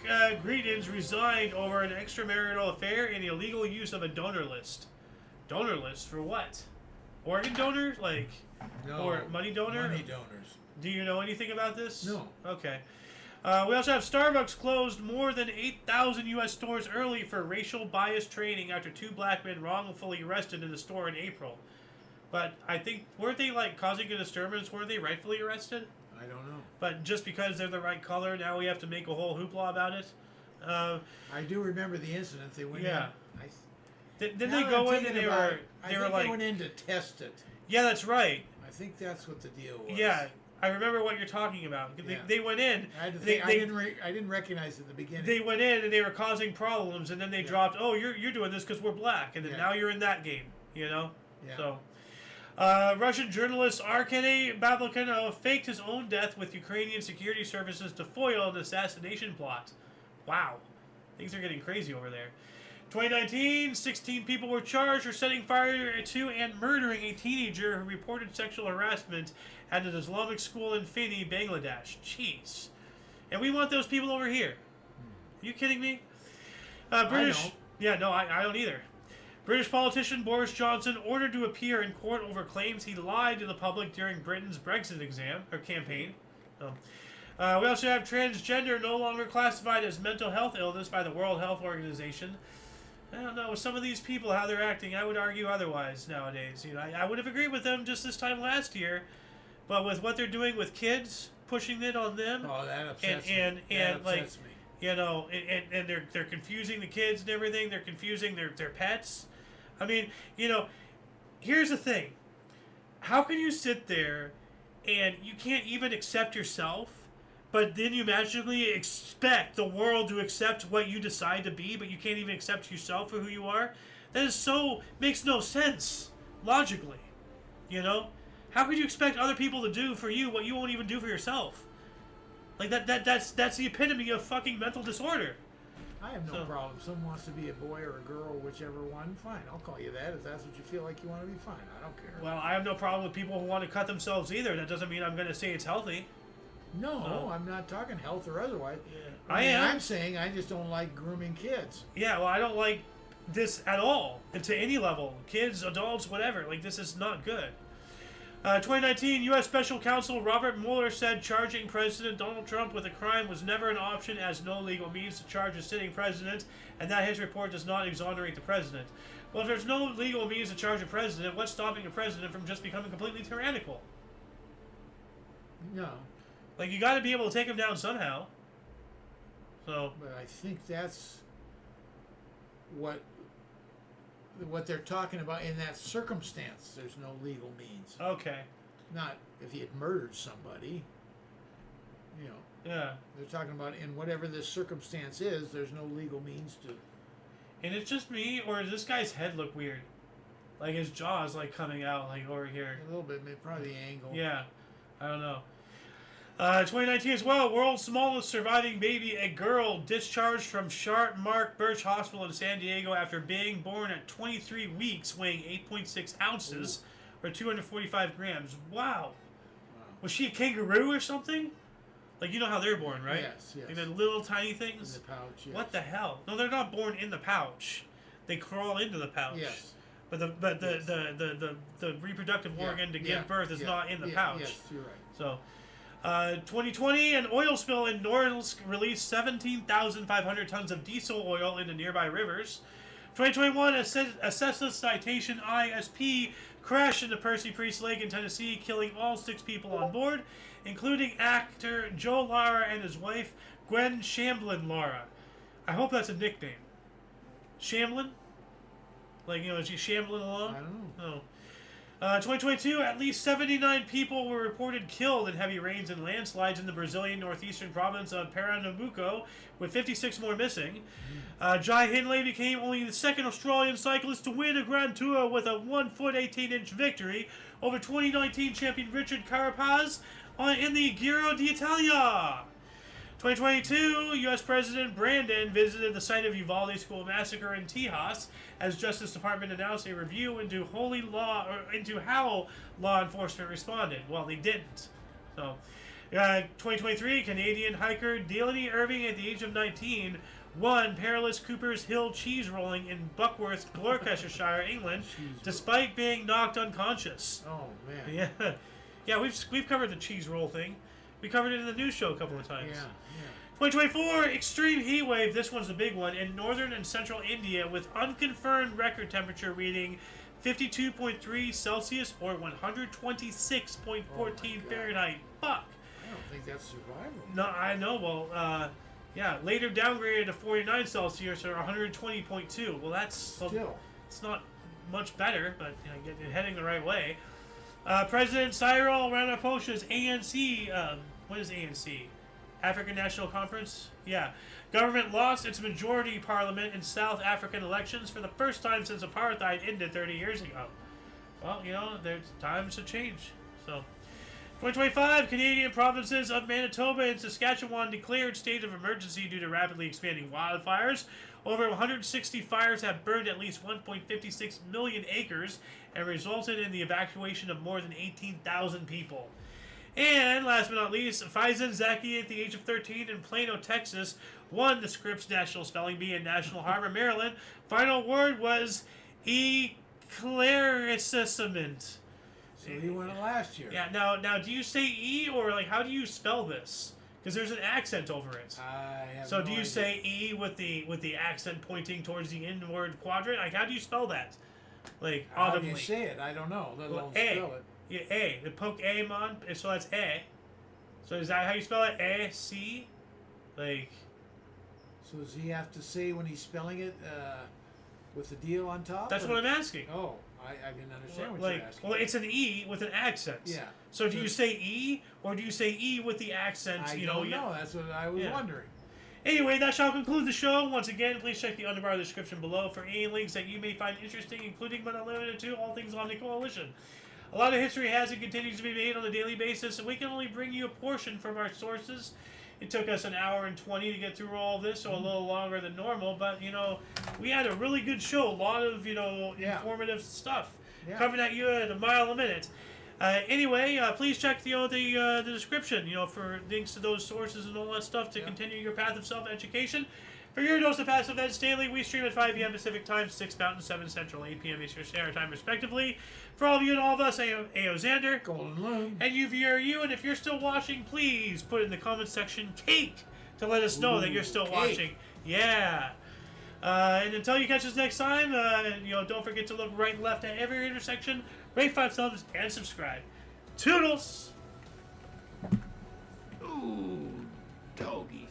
Greitens resigned over an extramarital affair and illegal use of a donor list. Donor list for what? Organ donor? Like, no, or money donor? Money donors. Do you know anything about this? No. Okay. We also have Starbucks closed more than 8,000 U.S. stores early for racial bias training after 2 black men wrongfully arrested in the store in April. But I think, weren't they like causing a disturbance? Weren't they rightfully arrested? I don't know. But just because they're the right color, now we have to make a whole hoopla about it? I do remember the incident. They went in. Didn't they go in and they were like... they went in to test it. Yeah, that's right. I think that's what the deal was. Yeah. I remember what you're talking about. They went in. I didn't recognize it at the beginning. They went in and they were causing problems, and then they dropped. Oh, you're doing this because we're black, and then now you're in that game. Yeah. So, Russian journalist Arkady Bablikhanov faked his own death with Ukrainian security services to foil an assassination plot. Wow, things are getting crazy over there. 2019, 16 people were charged for setting fire to and murdering a teenager who reported sexual harassment at an Islamic school in Fini, Bangladesh. Jeez. And we want those people over here. Are you kidding me? British. I don't. Yeah, no, I don't either. British politician Boris Johnson ordered to appear in court over claims he lied to the public during Britain's Brexit campaign. We also have transgender no longer classified as mental health illness by the World Health Organization. I don't know, with some of these people, how they're acting, I would argue otherwise nowadays. I would have agreed with them just this time last year, but with what they're doing with kids, pushing it on them, that upsets me. And that upsets me. And they're confusing the kids and everything. They're confusing their pets. I mean, here's the thing: how can you sit there and you can't even accept yourself? But then you magically expect the world to accept what you decide to be, but you can't even accept yourself for who you are? That is makes no sense, logically. How could you expect other people to do for you what you won't even do for yourself? Like, that's the epitome of fucking mental disorder. I have no problem. Someone wants to be a boy or a girl, whichever one, fine. I'll call you that if that's what you feel like you want to be, fine. I don't care. Well, I have no problem with people who want to cut themselves either. That doesn't mean I'm going to say it's healthy. No, I'm not talking health or otherwise. Yeah. I'm saying I just don't like grooming kids. Yeah, well, I don't like this at all, and to any level. Kids, adults, whatever. Like, this is not good. 2019, U.S. Special Counsel Robert Mueller said charging President Donald Trump with a crime was never an option as no legal means to charge a sitting president, and that his report does not exonerate the president. Well, if there's no legal means to charge a president, what's stopping a president from just becoming completely tyrannical? No. Like, you got to be able to take him down somehow. So. But I think that's what they're talking about in that circumstance. There's no legal means. Okay. Not if he had murdered somebody. Yeah. They're talking about in whatever this circumstance is, there's no legal means to. And it's just me, or does this guy's head look weird? Like his jaw is like coming out like over here. A little bit, maybe probably the angle. Yeah. I don't know. 2019 as well, world's smallest surviving baby, a girl discharged from Sharp Mark Birch Hospital in San Diego after being born at 23 weeks, weighing 8.6 ounces, or 245 grams. Wow. Was she a kangaroo or something? Like, you know how they're born, right? Yes, yes. Like the little tiny In things? the pouch, yes. What the hell? No, they're not born in the pouch. They crawl into the pouch. Yes. But the reproductive organ to give birth is not in the pouch. Yes, you're right. So, 2020, an oil spill in Norilsk released 17,500 tons of diesel oil into nearby rivers. 2021, a Cessna Citation ISP crashed into Percy Priest Lake in Tennessee, killing all 6 people on board, including actor Joe Lara and his wife, Gwen Shamblin Lara. I hope that's a nickname. Shamblin? Like, you know, is she shambling along? I don't know. No. 2022, at least 79 people were reported killed in heavy rains and landslides in the Brazilian northeastern province of Pernambuco, with 56 more missing. Jai Hindley became only the second Australian cyclist to win a Grand Tour with a 1 foot 18-inch victory over 2019 champion Richard Carapaz in the Giro d'Italia. 2022, U.S. President Brandon visited the site of Uvalde school massacre in Tejas as Justice Department announced a review into how law enforcement responded. Well, they didn't. So, 2023, Canadian hiker Delaney Irving, at the age of 19, won Perilous Cooper's Hill cheese rolling in Buckworth, Gloucestershire, England, despite being knocked unconscious. Oh man. Yeah, we've covered the cheese roll thing. We covered it in the news show a couple of times. Yeah. 2024, extreme heat wave. This one's the big one in northern and central India, with unconfirmed record temperature reading 52.3 Celsius or 126.14 Fahrenheit. Fuck. I don't think that's survival. No, I know. Well, yeah. Later downgraded to 49 Celsius or 120.2. Well, that's Still. It's not much better, but you know, heading the right way. President Cyril Ramaphosa's ANC. What is ANC? African National Conference? Yeah. Government lost its majority parliament in South African elections for the first time since apartheid ended 30 years ago. Well, you know, there's times to change. So, 2025, Canadian provinces of Manitoba and Saskatchewan declared state of emergency due to rapidly expanding wildfires. Over 160 fires have burned at least 1.56 million acres and resulted in the evacuation of more than 18,000 people. And last but not least, Faizan Zaki, at the age of 13 in Plano, Texas, won the Scripps National Spelling Bee in National Harbor, Maryland. Final word was eclaircissement. So he won it last year. Yeah. Now, do you say E or like how do you spell this? Because there's an accent over it. I have So no do you idea. say E with the accent pointing towards the inward quadrant? Like how do you spell that? Like How do audibly. you say it? I don't know. Let alone A. spell it. Yeah, A. The poke A on, so that's A. So is that how you spell it? A C, like. So does he have to say when he's spelling it with the deal on top? That's or- what I'm asking. Oh, I didn't understand what Like, you're asking. well, it's an E with an accent. Yeah. So do you say E or do you say E with the accent? I you don't know. know. That's what I was Yeah. wondering. Anyway, that shall conclude the show. Once again, please check the underbar description below for any links that you may find interesting, including but not limited to all things Omni Coalition. A lot of history has and continues to be made on a daily basis, and we can only bring you a portion from our sources. It took us an hour and 20 to get through all of this, so a little longer than normal, but, you know, we had a really good show. A lot of, you know, informative stuff. Yeah. Coming at you at a mile a minute. Anyway, please check the description, you know, for links to those sources and all that stuff to continue your path of self-education. For your dose of past events daily, we stream at 5 p.m. Pacific Time, 6 Mountain, 7 Central, 8 p.m. Eastern Standard Time, respectively. For all of you and all of us, AO Xander. Golden Loon. And you, and if you're still watching, please put in the comment section cake to let us know that you're still cake. watching. Yeah. And until you catch us next time, you know, don't forget to look right and left at every intersection, rate 5 thumbs, and subscribe. Toodles! Ooh, doggies.